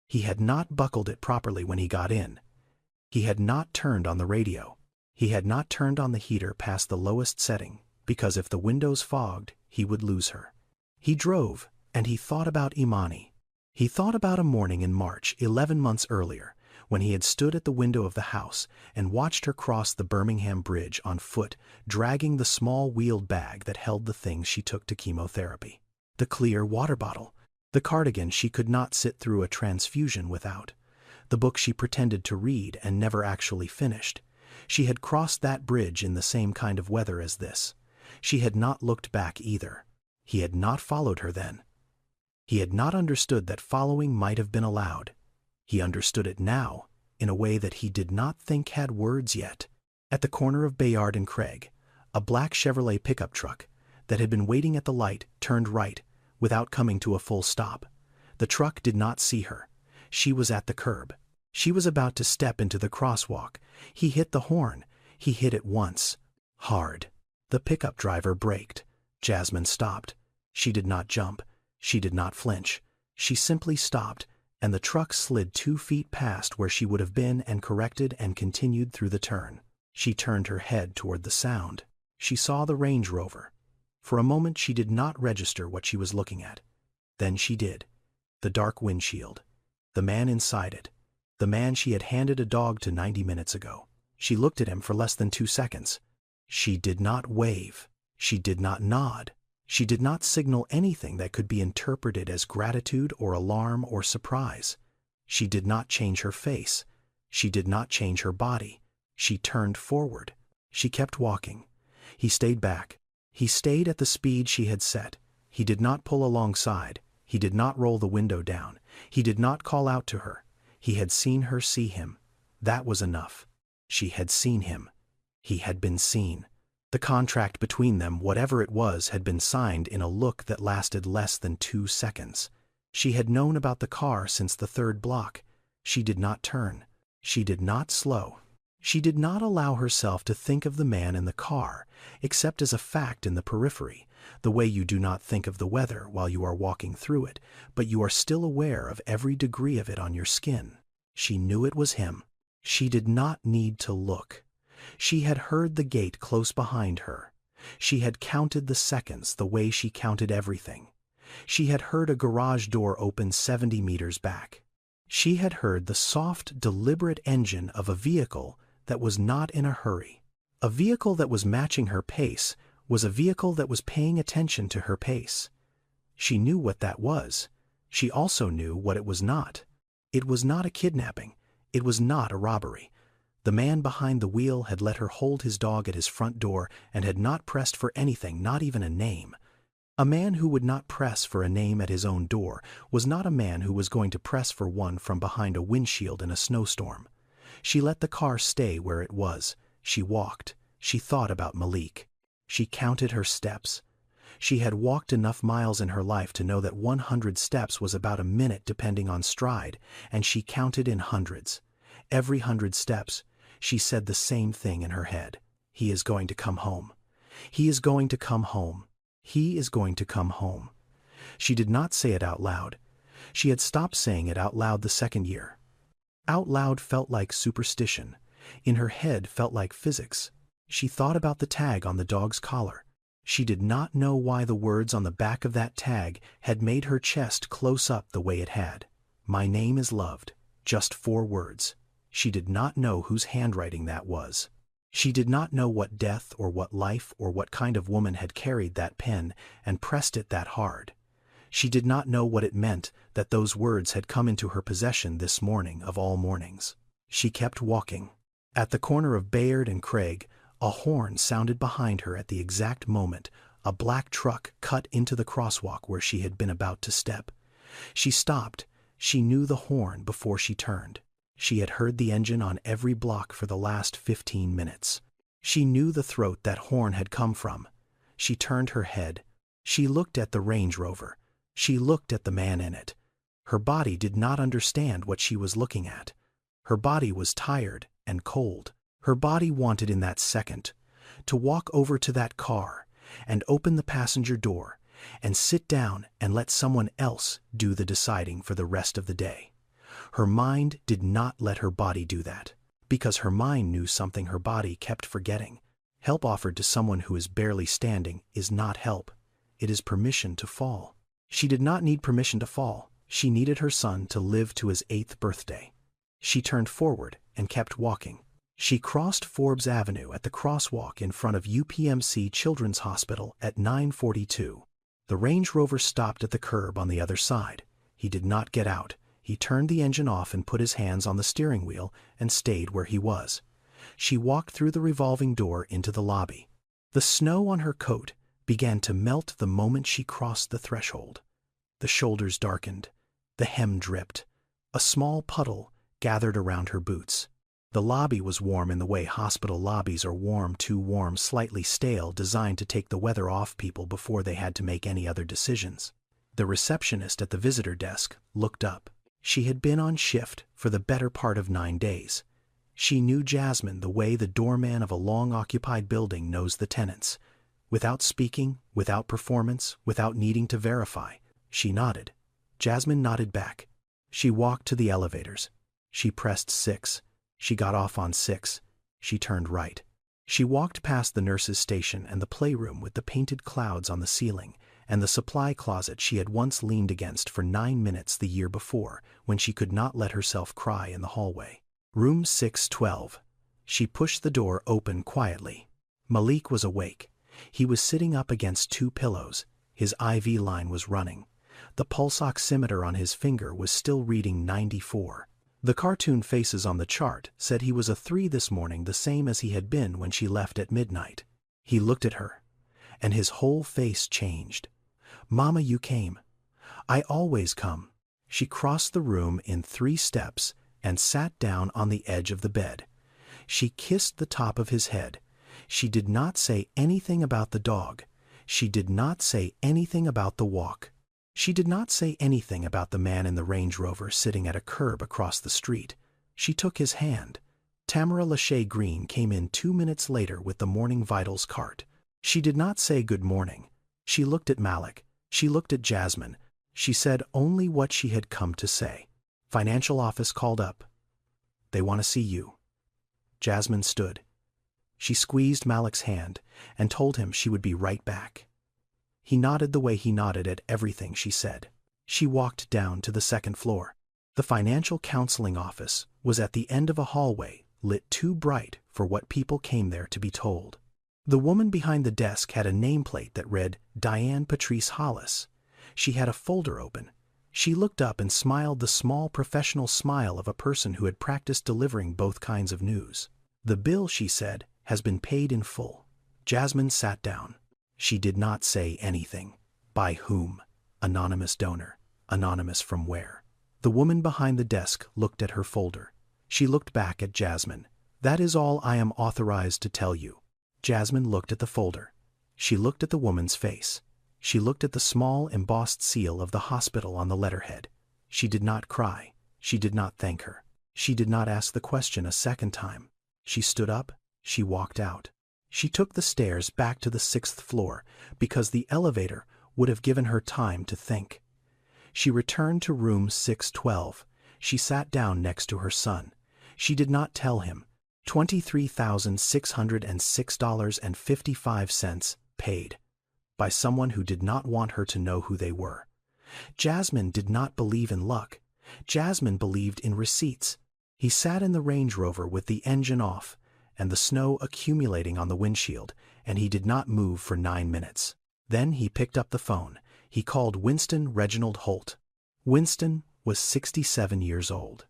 He had not buckled it properly when he got in. He had not turned on the radio. He had not turned on the heater past the lowest setting, because if the windows fogged, he would lose her. He drove, and he thought about Imani. He thought about a morning in March, 11 months earlier, when he had stood at the window of the house and watched her cross the Birmingham Bridge on foot, dragging the small wheeled bag that held the things she took to chemotherapy. The clear water bottle, the cardigan she could not sit through a transfusion without, the book she pretended to read and never actually finished. She had crossed that bridge in the same kind of weather as this. She had not looked back either. He had not followed her then. He had not understood that following might have been allowed. He understood it now, in a way that he did not think had words yet. At the corner of Bayard and Craig, a black Chevrolet pickup truck that had been waiting at the light turned right, without coming to a full stop. The truck did not see her. She was at the curb. She was about to step into the crosswalk. He hit the horn. He hit it once. Hard. The pickup driver braked. Jasmine stopped. She did not jump. She did not flinch. She simply stopped, and the truck slid 2 feet past where she would have been and corrected and continued through the turn. She turned her head toward the sound. She saw the Range Rover. For a moment she did not register what she was looking at. Then she did. The dark windshield. The man inside it. The man she had handed a dog to 90 minutes ago. She looked at him for less than 2 seconds. She did not wave. She did not nod. She did not signal anything that could be interpreted as gratitude or alarm or surprise. She did not change her face. She did not change her body. She turned forward. She kept walking. He stayed back. He stayed at the speed she had set. He did not pull alongside. He did not roll the window down. He did not call out to her. He had seen her see him. That was enough. She had seen him. He had been seen. The contract between them, whatever it was, had been signed in a look that lasted less than 2 seconds. She had known about the car since the 3rd block. She did not turn. She did not slow. She did not allow herself to think of the man in the car, except as a fact in the periphery, the way you do not think of the weather while you are walking through it, but you are still aware of every degree of it on your skin. She knew it was him. She did not need to look. She had heard the gate close behind her. She had counted the seconds the way she counted everything. She had heard a garage door open 70 meters back. She had heard the soft, deliberate engine of a vehicle that was not in a hurry. A vehicle that was matching her pace was a vehicle that was paying attention to her pace. She knew what that was. She also knew what it was not. It was not a kidnapping. It was not a robbery. The man behind the wheel had let her hold his dog at his front door and had not pressed for anything, not even a name. A man who would not press for a name at his own door was not a man who was going to press for one from behind a windshield in a snowstorm. She let the car stay where it was. She walked. She thought about Malik. She counted her steps. She had walked enough miles in her life to know that 100 steps was about a minute depending on stride, and she counted in hundreds. Every 100 steps, she said the same thing in her head. He is going to come home. He is going to come home. He is going to come home. She did not say it out loud. She had stopped saying it out loud the 2nd year. Out loud felt like superstition. In her head felt like physics. She thought about the tag on the dog's collar. She did not know why the words on the back of that tag had made her chest close up the way it had. My name is loved. Just 4 words. She did not know whose handwriting that was. She did not know what death or what life or what kind of woman had carried that pen and pressed it that hard. She did not know what it meant that those words had come into her possession this morning of all mornings. She kept walking. At the corner of Bayard and Craig, a horn sounded behind her at the exact moment a black truck cut into the crosswalk where she had been about to step. She stopped. She knew the horn before she turned. She had heard the engine on every block for the last 15 minutes. She knew the throat that horn had come from. She turned her head. She looked at the Range Rover. She looked at the man in it. Her body did not understand what she was looking at. Her body was tired and cold. Her body wanted in that second to walk over to that car and open the passenger door and sit down and let someone else do the deciding for the rest of the day. Her mind did not let her body do that, because her mind knew something her body kept forgetting. Help offered to someone who is barely standing is not help. It is permission to fall. She did not need permission to fall. She needed her son to live to his 8th birthday. She turned forward and kept walking. She crossed Forbes Avenue at the crosswalk in front of UPMC Children's Hospital at 9:42. The Range Rover stopped at the curb on the other side. He did not get out. He turned the engine off and put his hands on the steering wheel and stayed where he was. She walked through the revolving door into the lobby. The snow on her coat began to melt the moment she crossed the threshold. The shoulders darkened. The hem dripped. A small puddle gathered around her boots. The lobby was warm in the way hospital lobbies are warm, too warm, slightly stale, designed to take the weather off people before they had to make any other decisions. The receptionist at the visitor desk looked up. She had been on shift for the better part of 9 days. She knew Jasmine the way the doorman of a long-occupied building knows the tenants. Without speaking, without performance, without needing to verify, she nodded. Jasmine nodded back. She walked to the elevators. She pressed 6. She got off on 6. She turned right. She walked past the nurse's station and the playroom with the painted clouds on the ceiling, and the supply closet she had once leaned against for 9 minutes the year before, when she could not let herself cry in the hallway. Room 612. She pushed the door open quietly. Malik was awake. He was sitting up against 2 pillows. His IV line was running. The pulse oximeter on his finger was still reading 94. The cartoon faces on the chart said he was a 3 this morning, the same as he had been when she left at midnight. He looked at her, and his whole face changed. "Mama, you came." "I always come." She crossed the room in 3 steps and sat down on the edge of the bed. She kissed the top of his head. She did not say anything about the dog. She did not say anything about the walk. She did not say anything about the man in the Range Rover sitting at a curb across the street. She took his hand. Tamara Lachey Green came in 2 minutes later with the Morning Vitals cart. She did not say good morning. She looked at Malik. She looked at Jasmine. She said only what she had come to say. Financial office called up. "They want to see you." Jasmine stood. She squeezed Malik's hand and told him she would be right back. He nodded the way he nodded at everything she said. She walked down to the 2nd floor. The financial counseling office was at the end of a hallway lit too bright for what people came there to be told. The woman behind the desk had a nameplate that read Diane Patrice Hollis. She had a folder open. She looked up and smiled the small professional smile of a person who had practiced delivering both kinds of news. "The bill," she said, "has been paid in full." Jasmine sat down. She did not say anything. By whom? Anonymous donor. Anonymous from where? The woman behind the desk looked at her folder. She looked back at Jasmine. "That is all I am authorized to tell you." Jasmine looked at the folder. She looked at the woman's face. She looked at the small embossed seal of the hospital on the letterhead. She did not cry. She did not thank her. She did not ask the question a second time. She stood up. She walked out. She took the stairs back to the 6th floor because the elevator would have given her time to think. She returned to room 612. She sat down next to her son. She did not tell him. $23,606.55 paid by someone who did not want her to know who they were. Jasmine did not believe in luck. Jasmine believed in receipts. He sat in the Range Rover with the engine off and the snow accumulating on the windshield, and he did not move for 9 minutes. Then he picked up the phone. He called Winston Reginald Holt. Winston was 67 years old.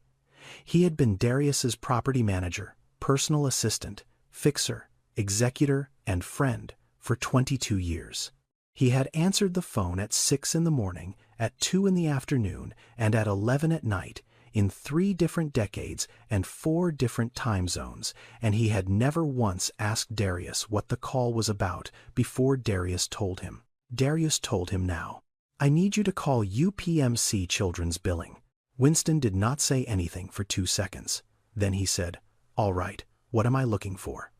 He had been Darius's property manager, personal assistant, fixer, executor, and friend for 22 years. He had answered the phone at 6 in the morning, at 2 in the afternoon, and at 11 at night, in 3 different decades and 4 different time zones, and he had never once asked Darius what the call was about before Darius told him. Darius told him now. I need you to call UPMC Children's Billing. Winston did not say anything for 2 seconds. Then he said, "All right, what am I looking for?"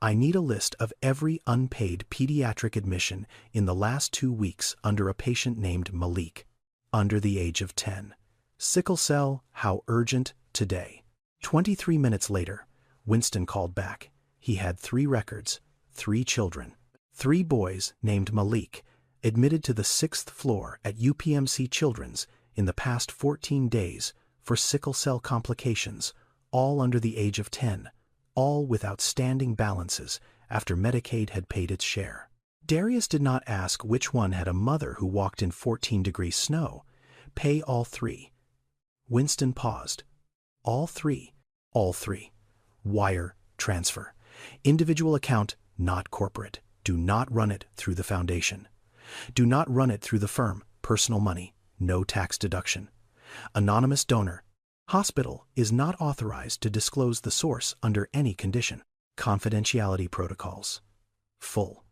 "I need a list of every unpaid pediatric admission in the last 2 weeks under a patient named Malik, under the age of 10. Sickle cell, how urgent, today." 23 minutes later, Winston called back. He had 3 records, 3 children. 3 boys named Malik, admitted to the 6th floor at UPMC Children's in the past 14 days for sickle cell complications, all under the age of 10, all with outstanding balances after Medicaid had paid its share. Darius did not ask which one had a mother who walked in 14-degree snow. Pay all 3. Winston paused. All 3. All 3. Wire transfer. Individual account, not corporate. Do not run it through the foundation. Do not run it through the firm. Personal money. No tax deduction. Anonymous donor. Hospital is not authorized to disclose the source under any condition. Confidentiality protocols. Full.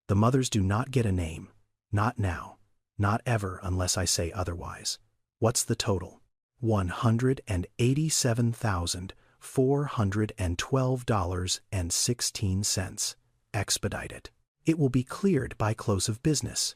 The mothers do not get a name. Not now. Not ever unless I say otherwise. What's the total? $187,412.16. Expedite it. It will be cleared by close of business.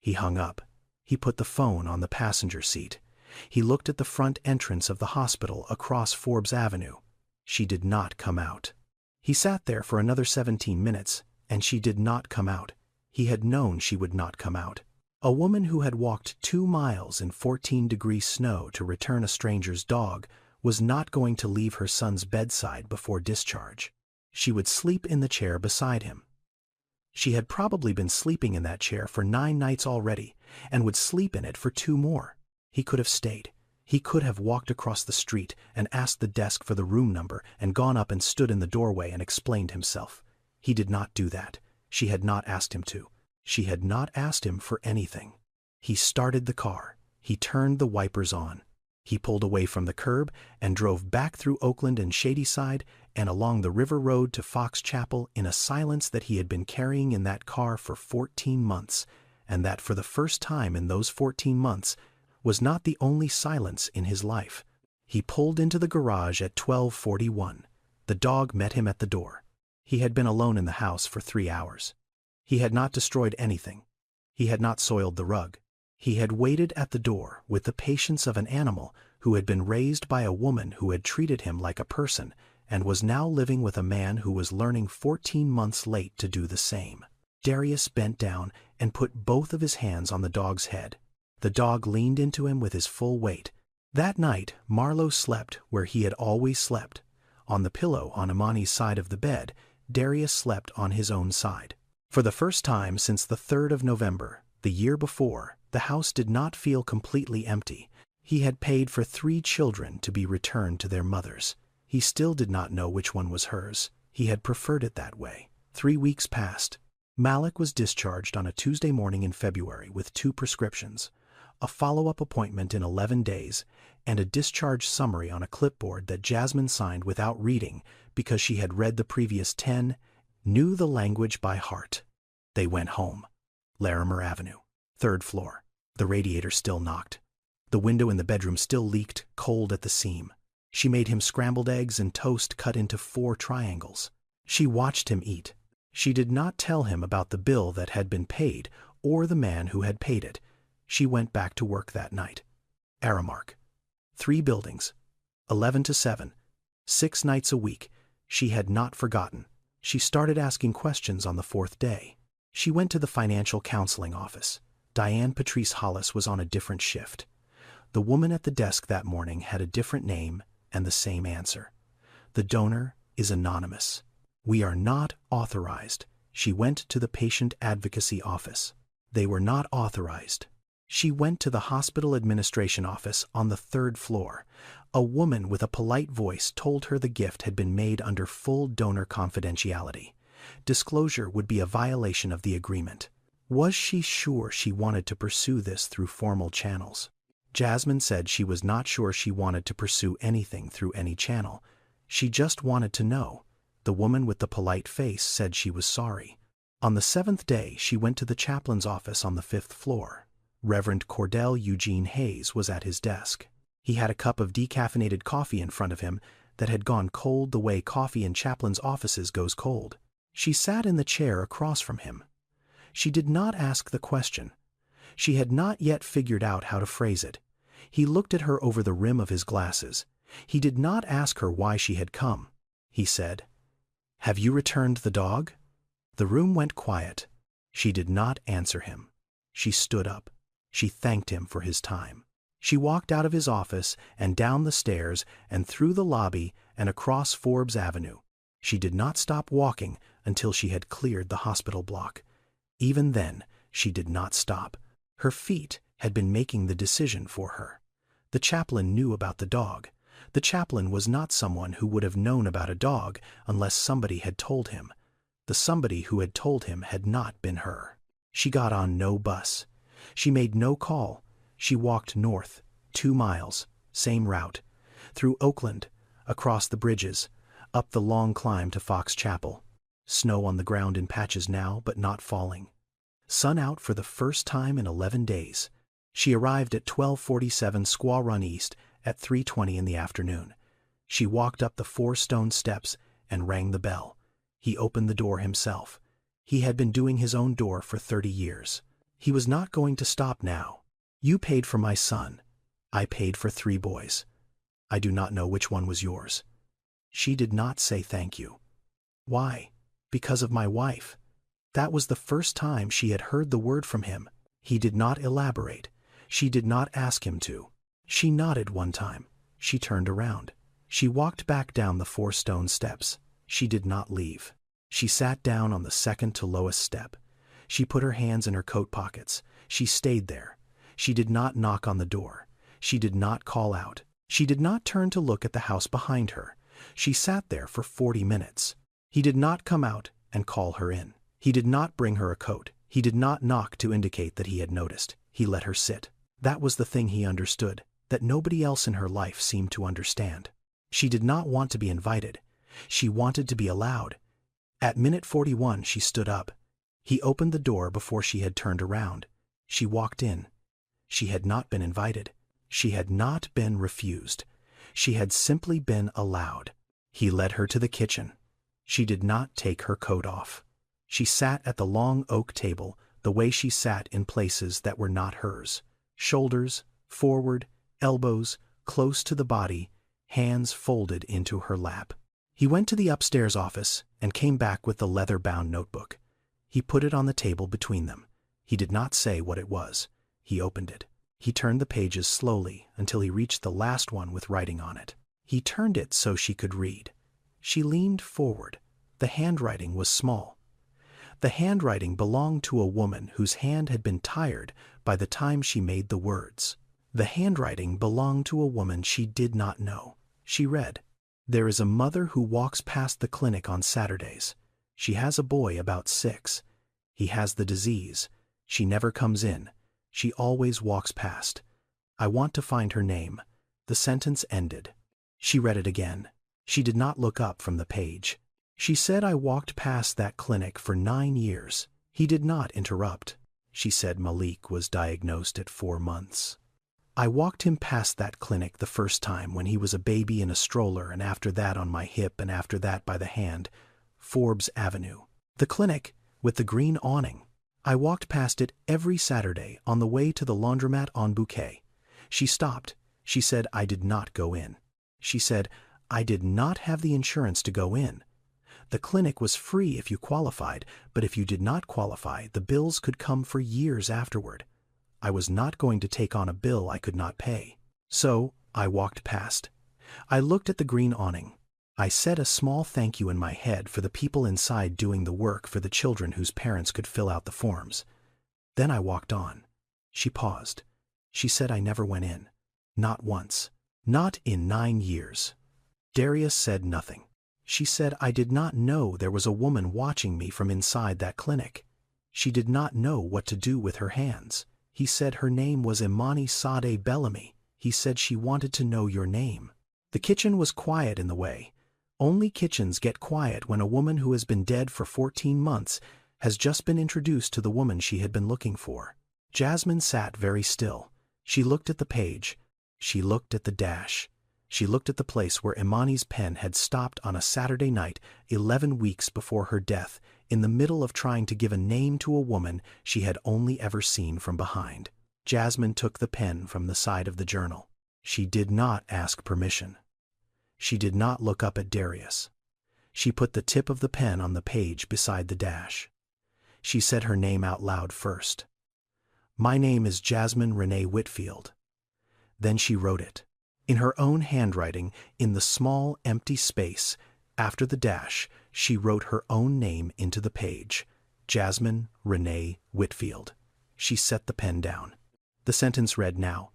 He hung up. He put the phone on the passenger seat. He looked at the front entrance of the hospital across Forbes Avenue. She did not come out. He sat there for another 17 minutes, and she did not come out. He had known she would not come out. A woman who had walked 2 miles in 14-degree snow to return a stranger's dog was not going to leave her son's bedside before discharge. She would sleep in the chair beside him. She had probably been sleeping in that chair for 9 nights already, and would sleep in it for 2 more. He could have stayed. He could have walked across the street and asked the desk for the room number and gone up and stood in the doorway and explained himself. He did not do that. She had not asked him to. She had not asked him for anything. He started the car. He turned the wipers on. He pulled away from the curb and drove back through Oakland and Shadyside and along the river road to Fox Chapel in a silence that he had been carrying in that car for 14 months, and that for the first time in those 14 months was not the only silence in his life. He pulled into the garage at 12:41. The dog met him at the door. He had been alone in the house for 3 hours. He had not destroyed anything. He had not soiled the rug. He had waited at the door with the patience of an animal who had been raised by a woman who had treated him like a person and was now living with a man who was learning 14 months late to do the same. Darius bent down and put both of his hands on the dog's head. The dog leaned into him with his full weight. That night, Marlowe slept where he had always slept. On the pillow on Imani's side of the bed, Darius slept on his own side. For the first time since the 3rd of November, the year before, the house did not feel completely empty. He had paid for 3 children to be returned to their mothers. He still did not know which one was hers. He had preferred it that way. 3 weeks passed. Malik was discharged on a Tuesday morning in February with 2 prescriptions, a follow-up appointment in 11 days, and a discharge summary on a clipboard that Jasmine signed without reading because she had read the previous 10, knew the language by heart. They went home. Larimer Avenue, 3rd floor. The radiator still knocked. The window in the bedroom still leaked, cold at the seam. She made him scrambled eggs and toast cut into 4 triangles. She watched him eat. She did not tell him about the bill that had been paid or the man who had paid it. She went back to work that night. Aramark. 3 buildings. 11 to 7. 6 nights a week. She had not forgotten. She started asking questions on the 4th day. She went to the financial counseling office. Diane Patrice Hollis was on a different shift. The woman at the desk that morning had a different name and the same answer. The donor is anonymous. We are not authorized. She went to the patient advocacy office. They were not authorized. She went to the hospital administration office on the 3rd floor. A woman with a polite voice told her the gift had been made under full donor confidentiality. Disclosure would be a violation of the agreement. Was she sure she wanted to pursue this through formal channels? Jasmine said she was not sure she wanted to pursue anything through any channel. She just wanted to know. The woman with the polite face said she was sorry. On the 7th day, she went to the chaplain's office on the 5th floor. Reverend Cordell Eugene Hayes was at his desk. He had a cup of decaffeinated coffee in front of him that had gone cold the way coffee in chaplains' offices goes cold. She sat in the chair across from him. She did not ask the question. She had not yet figured out how to phrase it. He looked at her over the rim of his glasses. He did not ask her why she had come. He said, "Have you returned the dog?" The room went quiet. She did not answer him. She stood up. She thanked him for his time. She walked out of his office and down the stairs and through the lobby and across Forbes Avenue. She did not stop walking until she had cleared the hospital block. Even then, she did not stop. Her feet had been making the decision for her. The chaplain knew about the dog. The chaplain was not someone who would have known about a dog unless somebody had told him. The somebody who had told him had not been her. She got on no bus. She made no call. She walked north, 2 miles, same route, through Oakland, across the bridges, up the long climb to Fox Chapel. Snow on the ground in patches now, but not falling. Sun out for the first time in 11 days. She arrived at 1247 Squaw Run East at 3:20 in the afternoon. She walked up the 4 stone steps and rang the bell. He opened the door himself. He had been doing his own door for 30 years. He was not going to stop now. "You paid for my son. I paid for 3 boys. I do not know which one was yours." She did not say thank you. Why? Because of my wife. That was the first time she had heard the word from him. He did not elaborate. She did not ask him to. She nodded one time. She turned around. She walked back down the 4 stone steps. She did not leave. She sat down on the second to lowest step. She put her hands in her coat pockets. She stayed there. She did not knock on the door. She did not call out. She did not turn to look at the house behind her. She sat there for 40 minutes. He did not come out and call her in. He did not bring her a coat. He did not knock to indicate that he had noticed. He let her sit. That was the thing he understood, that nobody else in her life seemed to understand. She did not want to be invited. She wanted to be allowed. At minute 41 she stood up. He opened the door before she had turned around. She walked in. She had not been invited. She had not been refused. She had simply been allowed. He led her to the kitchen. She did not take her coat off. She sat at the long oak table the way she sat in places that were not hers. Shoulders, forward, elbows, close to the body, hands folded into her lap. He went to the upstairs office and came back with the leather-bound notebook. He put it on the table between them. He did not say what it was. He opened it. He turned the pages slowly until he reached the last one with writing on it. He turned it so she could read. She leaned forward. The handwriting was small. The handwriting belonged to a woman whose hand had been tired by the time she made the words. The handwriting belonged to a woman she did not know. She read, "There is a mother who walks past the clinic on Saturdays. She has a boy about 6. He has the disease. She never comes in. She always walks past. I want to find her name." The sentence ended. She read it again. She did not look up from the page. She said, "I walked past that clinic for 9 years. He did not interrupt. She said Malik was diagnosed at 4 months. "I walked him past that clinic the first time when he was a baby in a stroller, and after that on my hip, and after that by the hand. Forbes Avenue. The clinic with the green awning. I walked past it every Saturday on the way to the laundromat on Bouquet." She stopped. She said, "I did not go in." She said, "I did not have the insurance to go in. The clinic was free if you qualified, but if you did not qualify, the bills could come for years afterward. I was not going to take on a bill I could not pay. So I walked past. I looked at the green awning. I said a small thank you in my head for the people inside doing the work for the children whose parents could fill out the forms. Then I walked on." She paused. She said, "I never went in. Not once. Not in 9 years." Darius said nothing. She said, "I did not know there was a woman watching me from inside that clinic. She did not know what to do with her hands." He said her name was Imani Sadeh Bellamy. He said she wanted to know your name. The kitchen was quiet in the way. Only kitchens get quiet when a woman who has been dead for 14 months has just been introduced to the woman she had been looking for. Jasmine sat very still. She looked at the page. She looked at the dash. She looked at the place where Imani's pen had stopped on a Saturday night 11 weeks before her death, in the middle of trying to give a name to a woman she had only ever seen from behind. Jasmine took the pen from the side of the journal. She did not ask permission. She did not look up at Darius. She put the tip of the pen on the page beside the dash. She said her name out loud first. "My name is Jasmine Renee Whitfield." Then she wrote it, in her own handwriting, in the small empty space. After the dash, she wrote her own name into the page, Jasmine Renee Whitfield. She set the pen down. The sentence read now,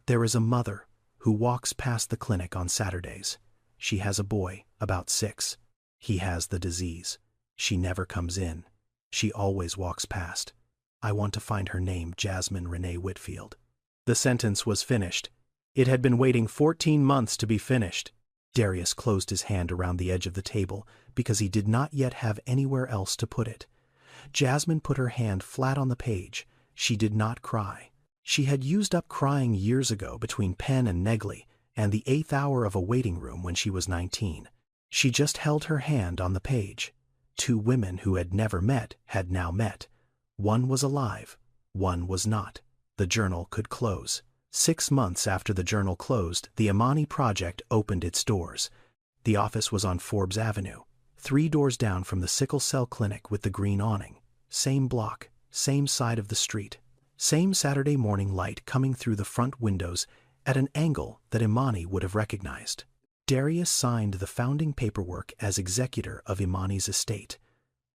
"There is a mother who walks past the clinic on Saturdays. She has a boy, about 6. He has the disease. She never comes in. She always walks past. I want to find her name, Jasmine Renee Whitfield." The sentence was finished. It had been waiting 14 months to be finished. Darius closed his hand around the edge of the table because he did not yet have anywhere else to put it. Jasmine put her hand flat on the page. She did not cry. She had used up crying years ago between Penn and Negley and the 8th hour of a waiting room when she was 19. She just held her hand on the page. 2 women who had never met had now met. One was alive, one was not. The journal could close. 6 months after the journal closed, the Imani Project opened its doors. The office was on Forbes Avenue, 3 doors down from the sickle cell clinic with the green awning. Same block, same side of the street. Same Saturday morning light coming through the front windows at an angle that Imani would have recognized. Darius signed the founding paperwork as executor of Imani's estate.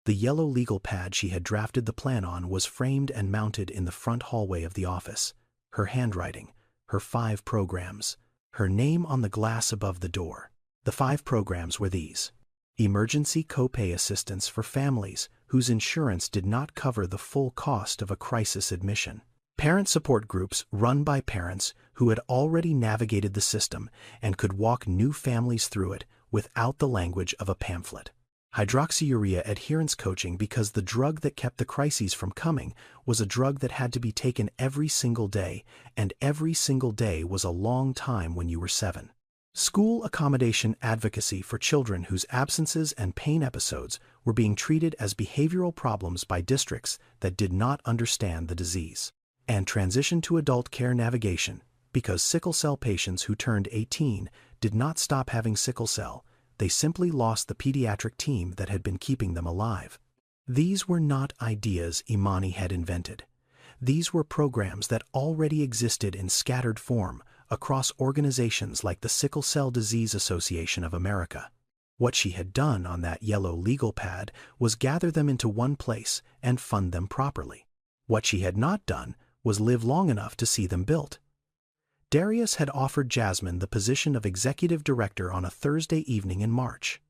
The yellow legal pad she had drafted the plan on was framed and mounted in the front hallway of the office. Her handwriting, her 5 programs, her name on the glass above the door. The 5 programs were these: emergency copay assistance for families whose insurance did not cover the full cost of a crisis admission. Parent support groups run by parents who had already navigated the system and could walk new families through it without the language of a pamphlet. Hydroxyurea adherence coaching, because the drug that kept the crises from coming was a drug that had to be taken every single day, and every single day was a long time when you were 7. School accommodation advocacy for children whose absences and pain episodes were being treated as behavioral problems by districts that did not understand the disease. And transition to adult care navigation, because sickle cell patients who turned 18 did not stop having sickle cell. They simply lost the pediatric team that had been keeping them alive. These were not ideas Imani had invented. These were programs that already existed in scattered form across organizations like the Sickle Cell Disease Association of America. What she had done on that yellow legal pad was gather them into one place and fund them properly. What she had not done was live long enough to see them built. Darius had offered Jasmine the position of executive director on a Thursday evening in March.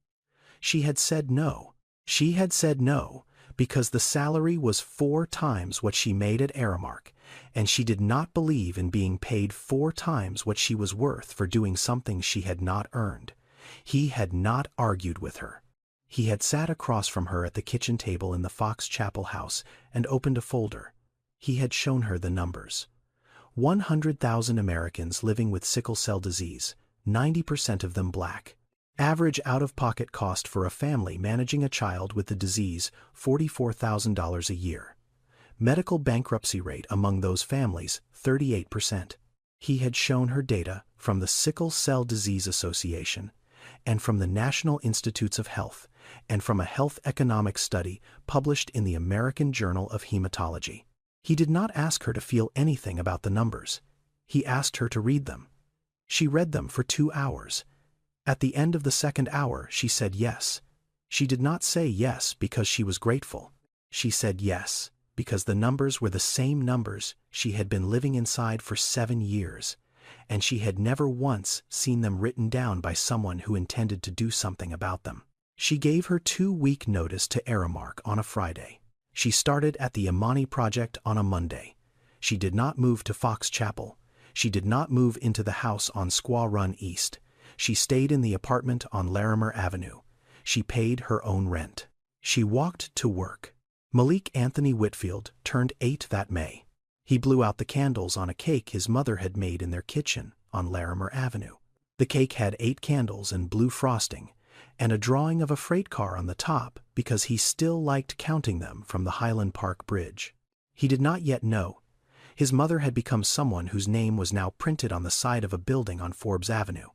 She had said no. She had said no because the salary was 4 times what she made at Aramark, and she did not believe in being paid 4 times what she was worth for doing something she had not earned. He had not argued with her. He had sat across from her at the kitchen table in the Fox Chapel house and opened a folder. He had shown her the numbers. 100,000 Americans living with sickle cell disease, 90% of them Black. Average out-of-pocket cost for a family managing a child with the disease, $44,000 a year. Medical bankruptcy rate among those families, 38%. He had shown her data from the Sickle Cell Disease Association and from the National Institutes of Health and from a health economic study published in the American Journal of Hematology. He did not ask her to feel anything about the numbers. He asked her to read them. She read them for 2 hours. At the end of the 2nd hour, she said yes. She did not say yes because she was grateful. She said yes because the numbers were the same numbers she had been living inside for 7 years, and she had never once seen them written down by someone who intended to do something about them. She gave her 2-week notice to Aramark on a Friday. She started at the Imani Project on a Monday. She did not move to Fox Chapel. She did not move into the house on Squaw Run East. She stayed in the apartment on Larimer Avenue. She paid her own rent. She walked to work. Malik Anthony Whitfield turned 8 that May. He blew out the candles on a cake his mother had made in their kitchen on Larimer Avenue. The cake had 8 candles and blue frosting, and a drawing of a freight car on the top because he still liked counting them from the Highland Park Bridge. He did not yet know. His mother had become someone whose name was now printed on the side of a building on Forbes Avenue.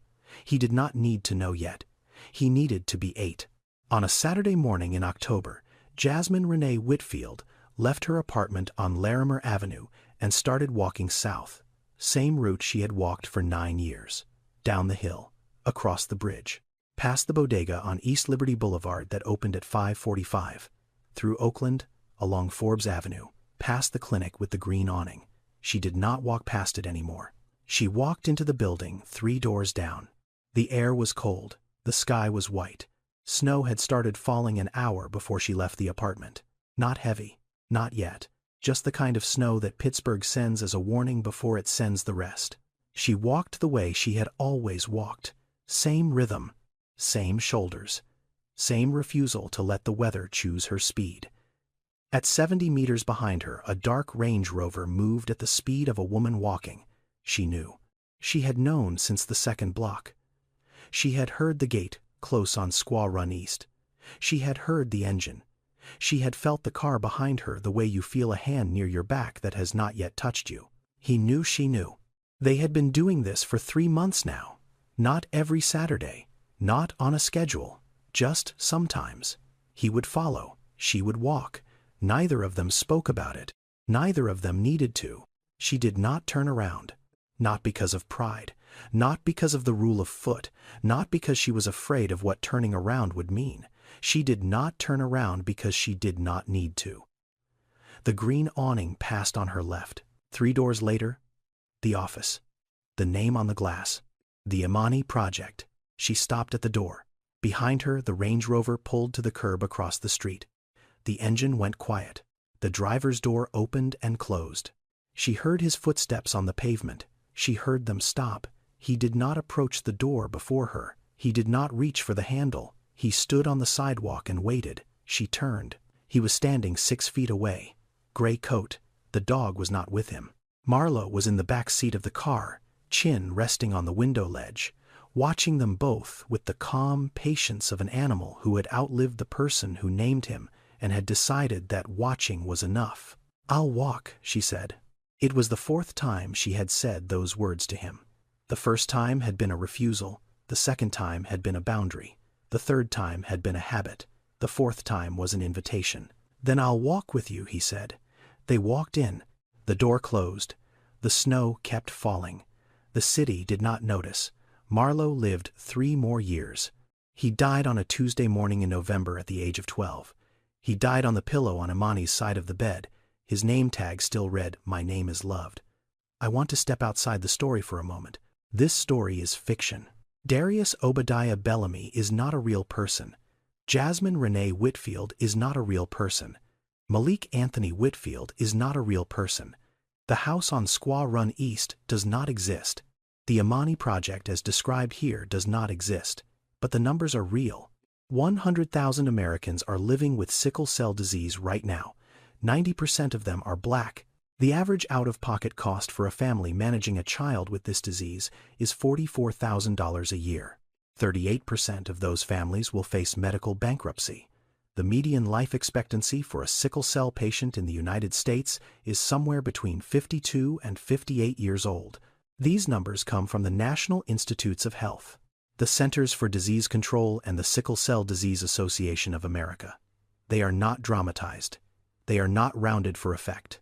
He did not need to know yet. He needed to be 8. On a Saturday morning in October, Jasmine Renee Whitfield left her apartment on Larimer Avenue and started walking south, same route she had walked for 9 years, down the hill, across the bridge, past the bodega on East Liberty Boulevard that opened at 5:45, through Oakland, along Forbes Avenue, past the clinic with the green awning. She did not walk past it anymore. She walked into the building 3 doors down. The air was cold, the sky was white. Snow had started falling an hour before she left the apartment. Not heavy, not yet, just the kind of snow that Pittsburgh sends as a warning before it sends the rest. She walked the way she had always walked. Same rhythm, same shoulders, same refusal to let the weather choose her speed. At 70 meters behind her, a dark Range Rover moved at the speed of a woman walking. She knew. She had known since the second block. She had heard the gate close on Squaw Run East. She had heard the engine. She had felt the car behind her the way you feel a hand near your back that has not yet touched you. He knew she knew. They had been doing this for 3 months now. Not every Saturday, not on a schedule, just sometimes. He would follow, she would walk. Neither of them spoke about it. Neither of them needed to. She did not turn around. Not because of pride, not because of the rule of foot, not because she was afraid of what turning around would mean. She did not turn around because she did not need to. The green awning passed on her left. 3 doors later, the office. The name on the glass. The Imani Project. She stopped at the door. Behind her, the Range Rover pulled to the curb across the street. The engine went quiet. The driver's door opened and closed. She heard his footsteps on the pavement. She heard them stop. He did not approach the door before her. He did not reach for the handle. He stood on the sidewalk and waited. She turned. He was standing 6 feet away. Gray coat. The dog was not with him. Marlo was in the back seat of the car, chin resting on the window ledge, watching them both with the calm patience of an animal who had outlived the person who named him and had decided that watching was enough. "I'll walk," she said. It was the 4th time she had said those words to him. The first time had been a refusal. The second time had been a boundary. The third time had been a habit. The 4th time was an invitation. "Then I'll walk with you," he said. They walked in. The door closed. The snow kept falling. The city did not notice. Marlo lived 3 more years. He died on a Tuesday morning in November at the age of 12. He died on the pillow on Imani's side of the bed. His name tag still read, "My name is loved." I want to step outside the story for a moment. This story is fiction. Darius Obadiah Bellamy is not a real person. Jasmine Renee Whitfield is not a real person. Malik Anthony Whitfield is not a real person. The house on Squaw Run East does not exist. The Imani Project as described here does not exist. But the numbers are real. 100,000 Americans are living with sickle cell disease right now. 90% of them are black. The average out-of-pocket cost for a family managing a child with this disease is $44,000 a year. 38% of those families will face medical bankruptcy. The median life expectancy for a sickle cell patient in the United States is somewhere between 52 and 58 years old. These numbers come from the National Institutes of Health, the Centers for Disease Control, and the Sickle Cell Disease Association of America. They are not dramatized. They are not rounded for effect.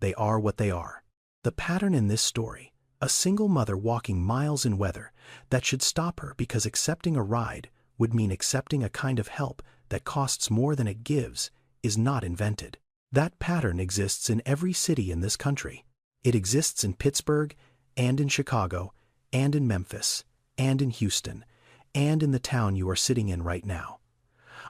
They are what they are. The pattern in this story, a single mother walking miles in weather that should stop her because accepting a ride would mean accepting a kind of help that costs more than it gives, is not invented. That pattern exists in every city in this country. It exists in Pittsburgh, and in Chicago, and in Memphis, and in Houston, and in the town you are sitting in right now.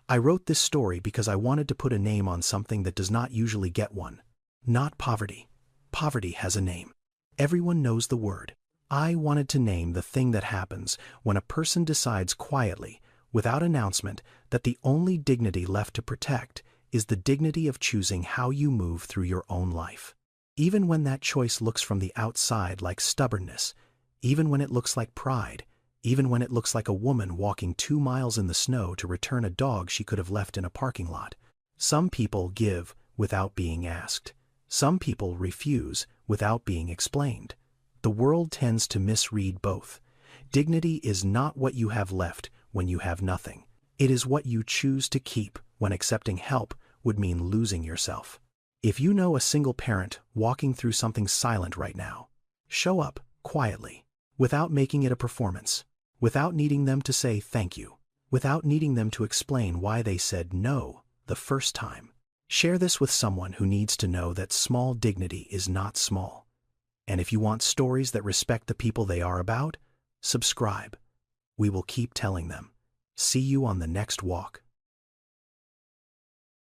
I wrote this story because I wanted to put a name on something that does not usually get one. Not poverty. Poverty has a name. Everyone knows the word. I wanted to name the thing that happens when a person decides quietly, without announcement, that the only dignity left to protect is the dignity of choosing how you move through your own life. Even when that choice looks from the outside like stubbornness, even when it looks like pride, even when it looks like a woman walking 2 miles in the snow to return a dog she could have left in a parking lot. Some people give without being asked. Some people refuse without being explained. The world tends to misread both. Dignity is not what you have left when you have nothing. It is what you choose to keep when accepting help would mean losing yourself. If you know a single parent walking through something silent right now, show up quietly, without making it a performance, without needing them to say thank you, without needing them to explain why they said no the first time. Share this with someone who needs to know that small dignity is not small. And if you want stories that respect the people they are about, subscribe. We will keep telling them. See you on the next walk.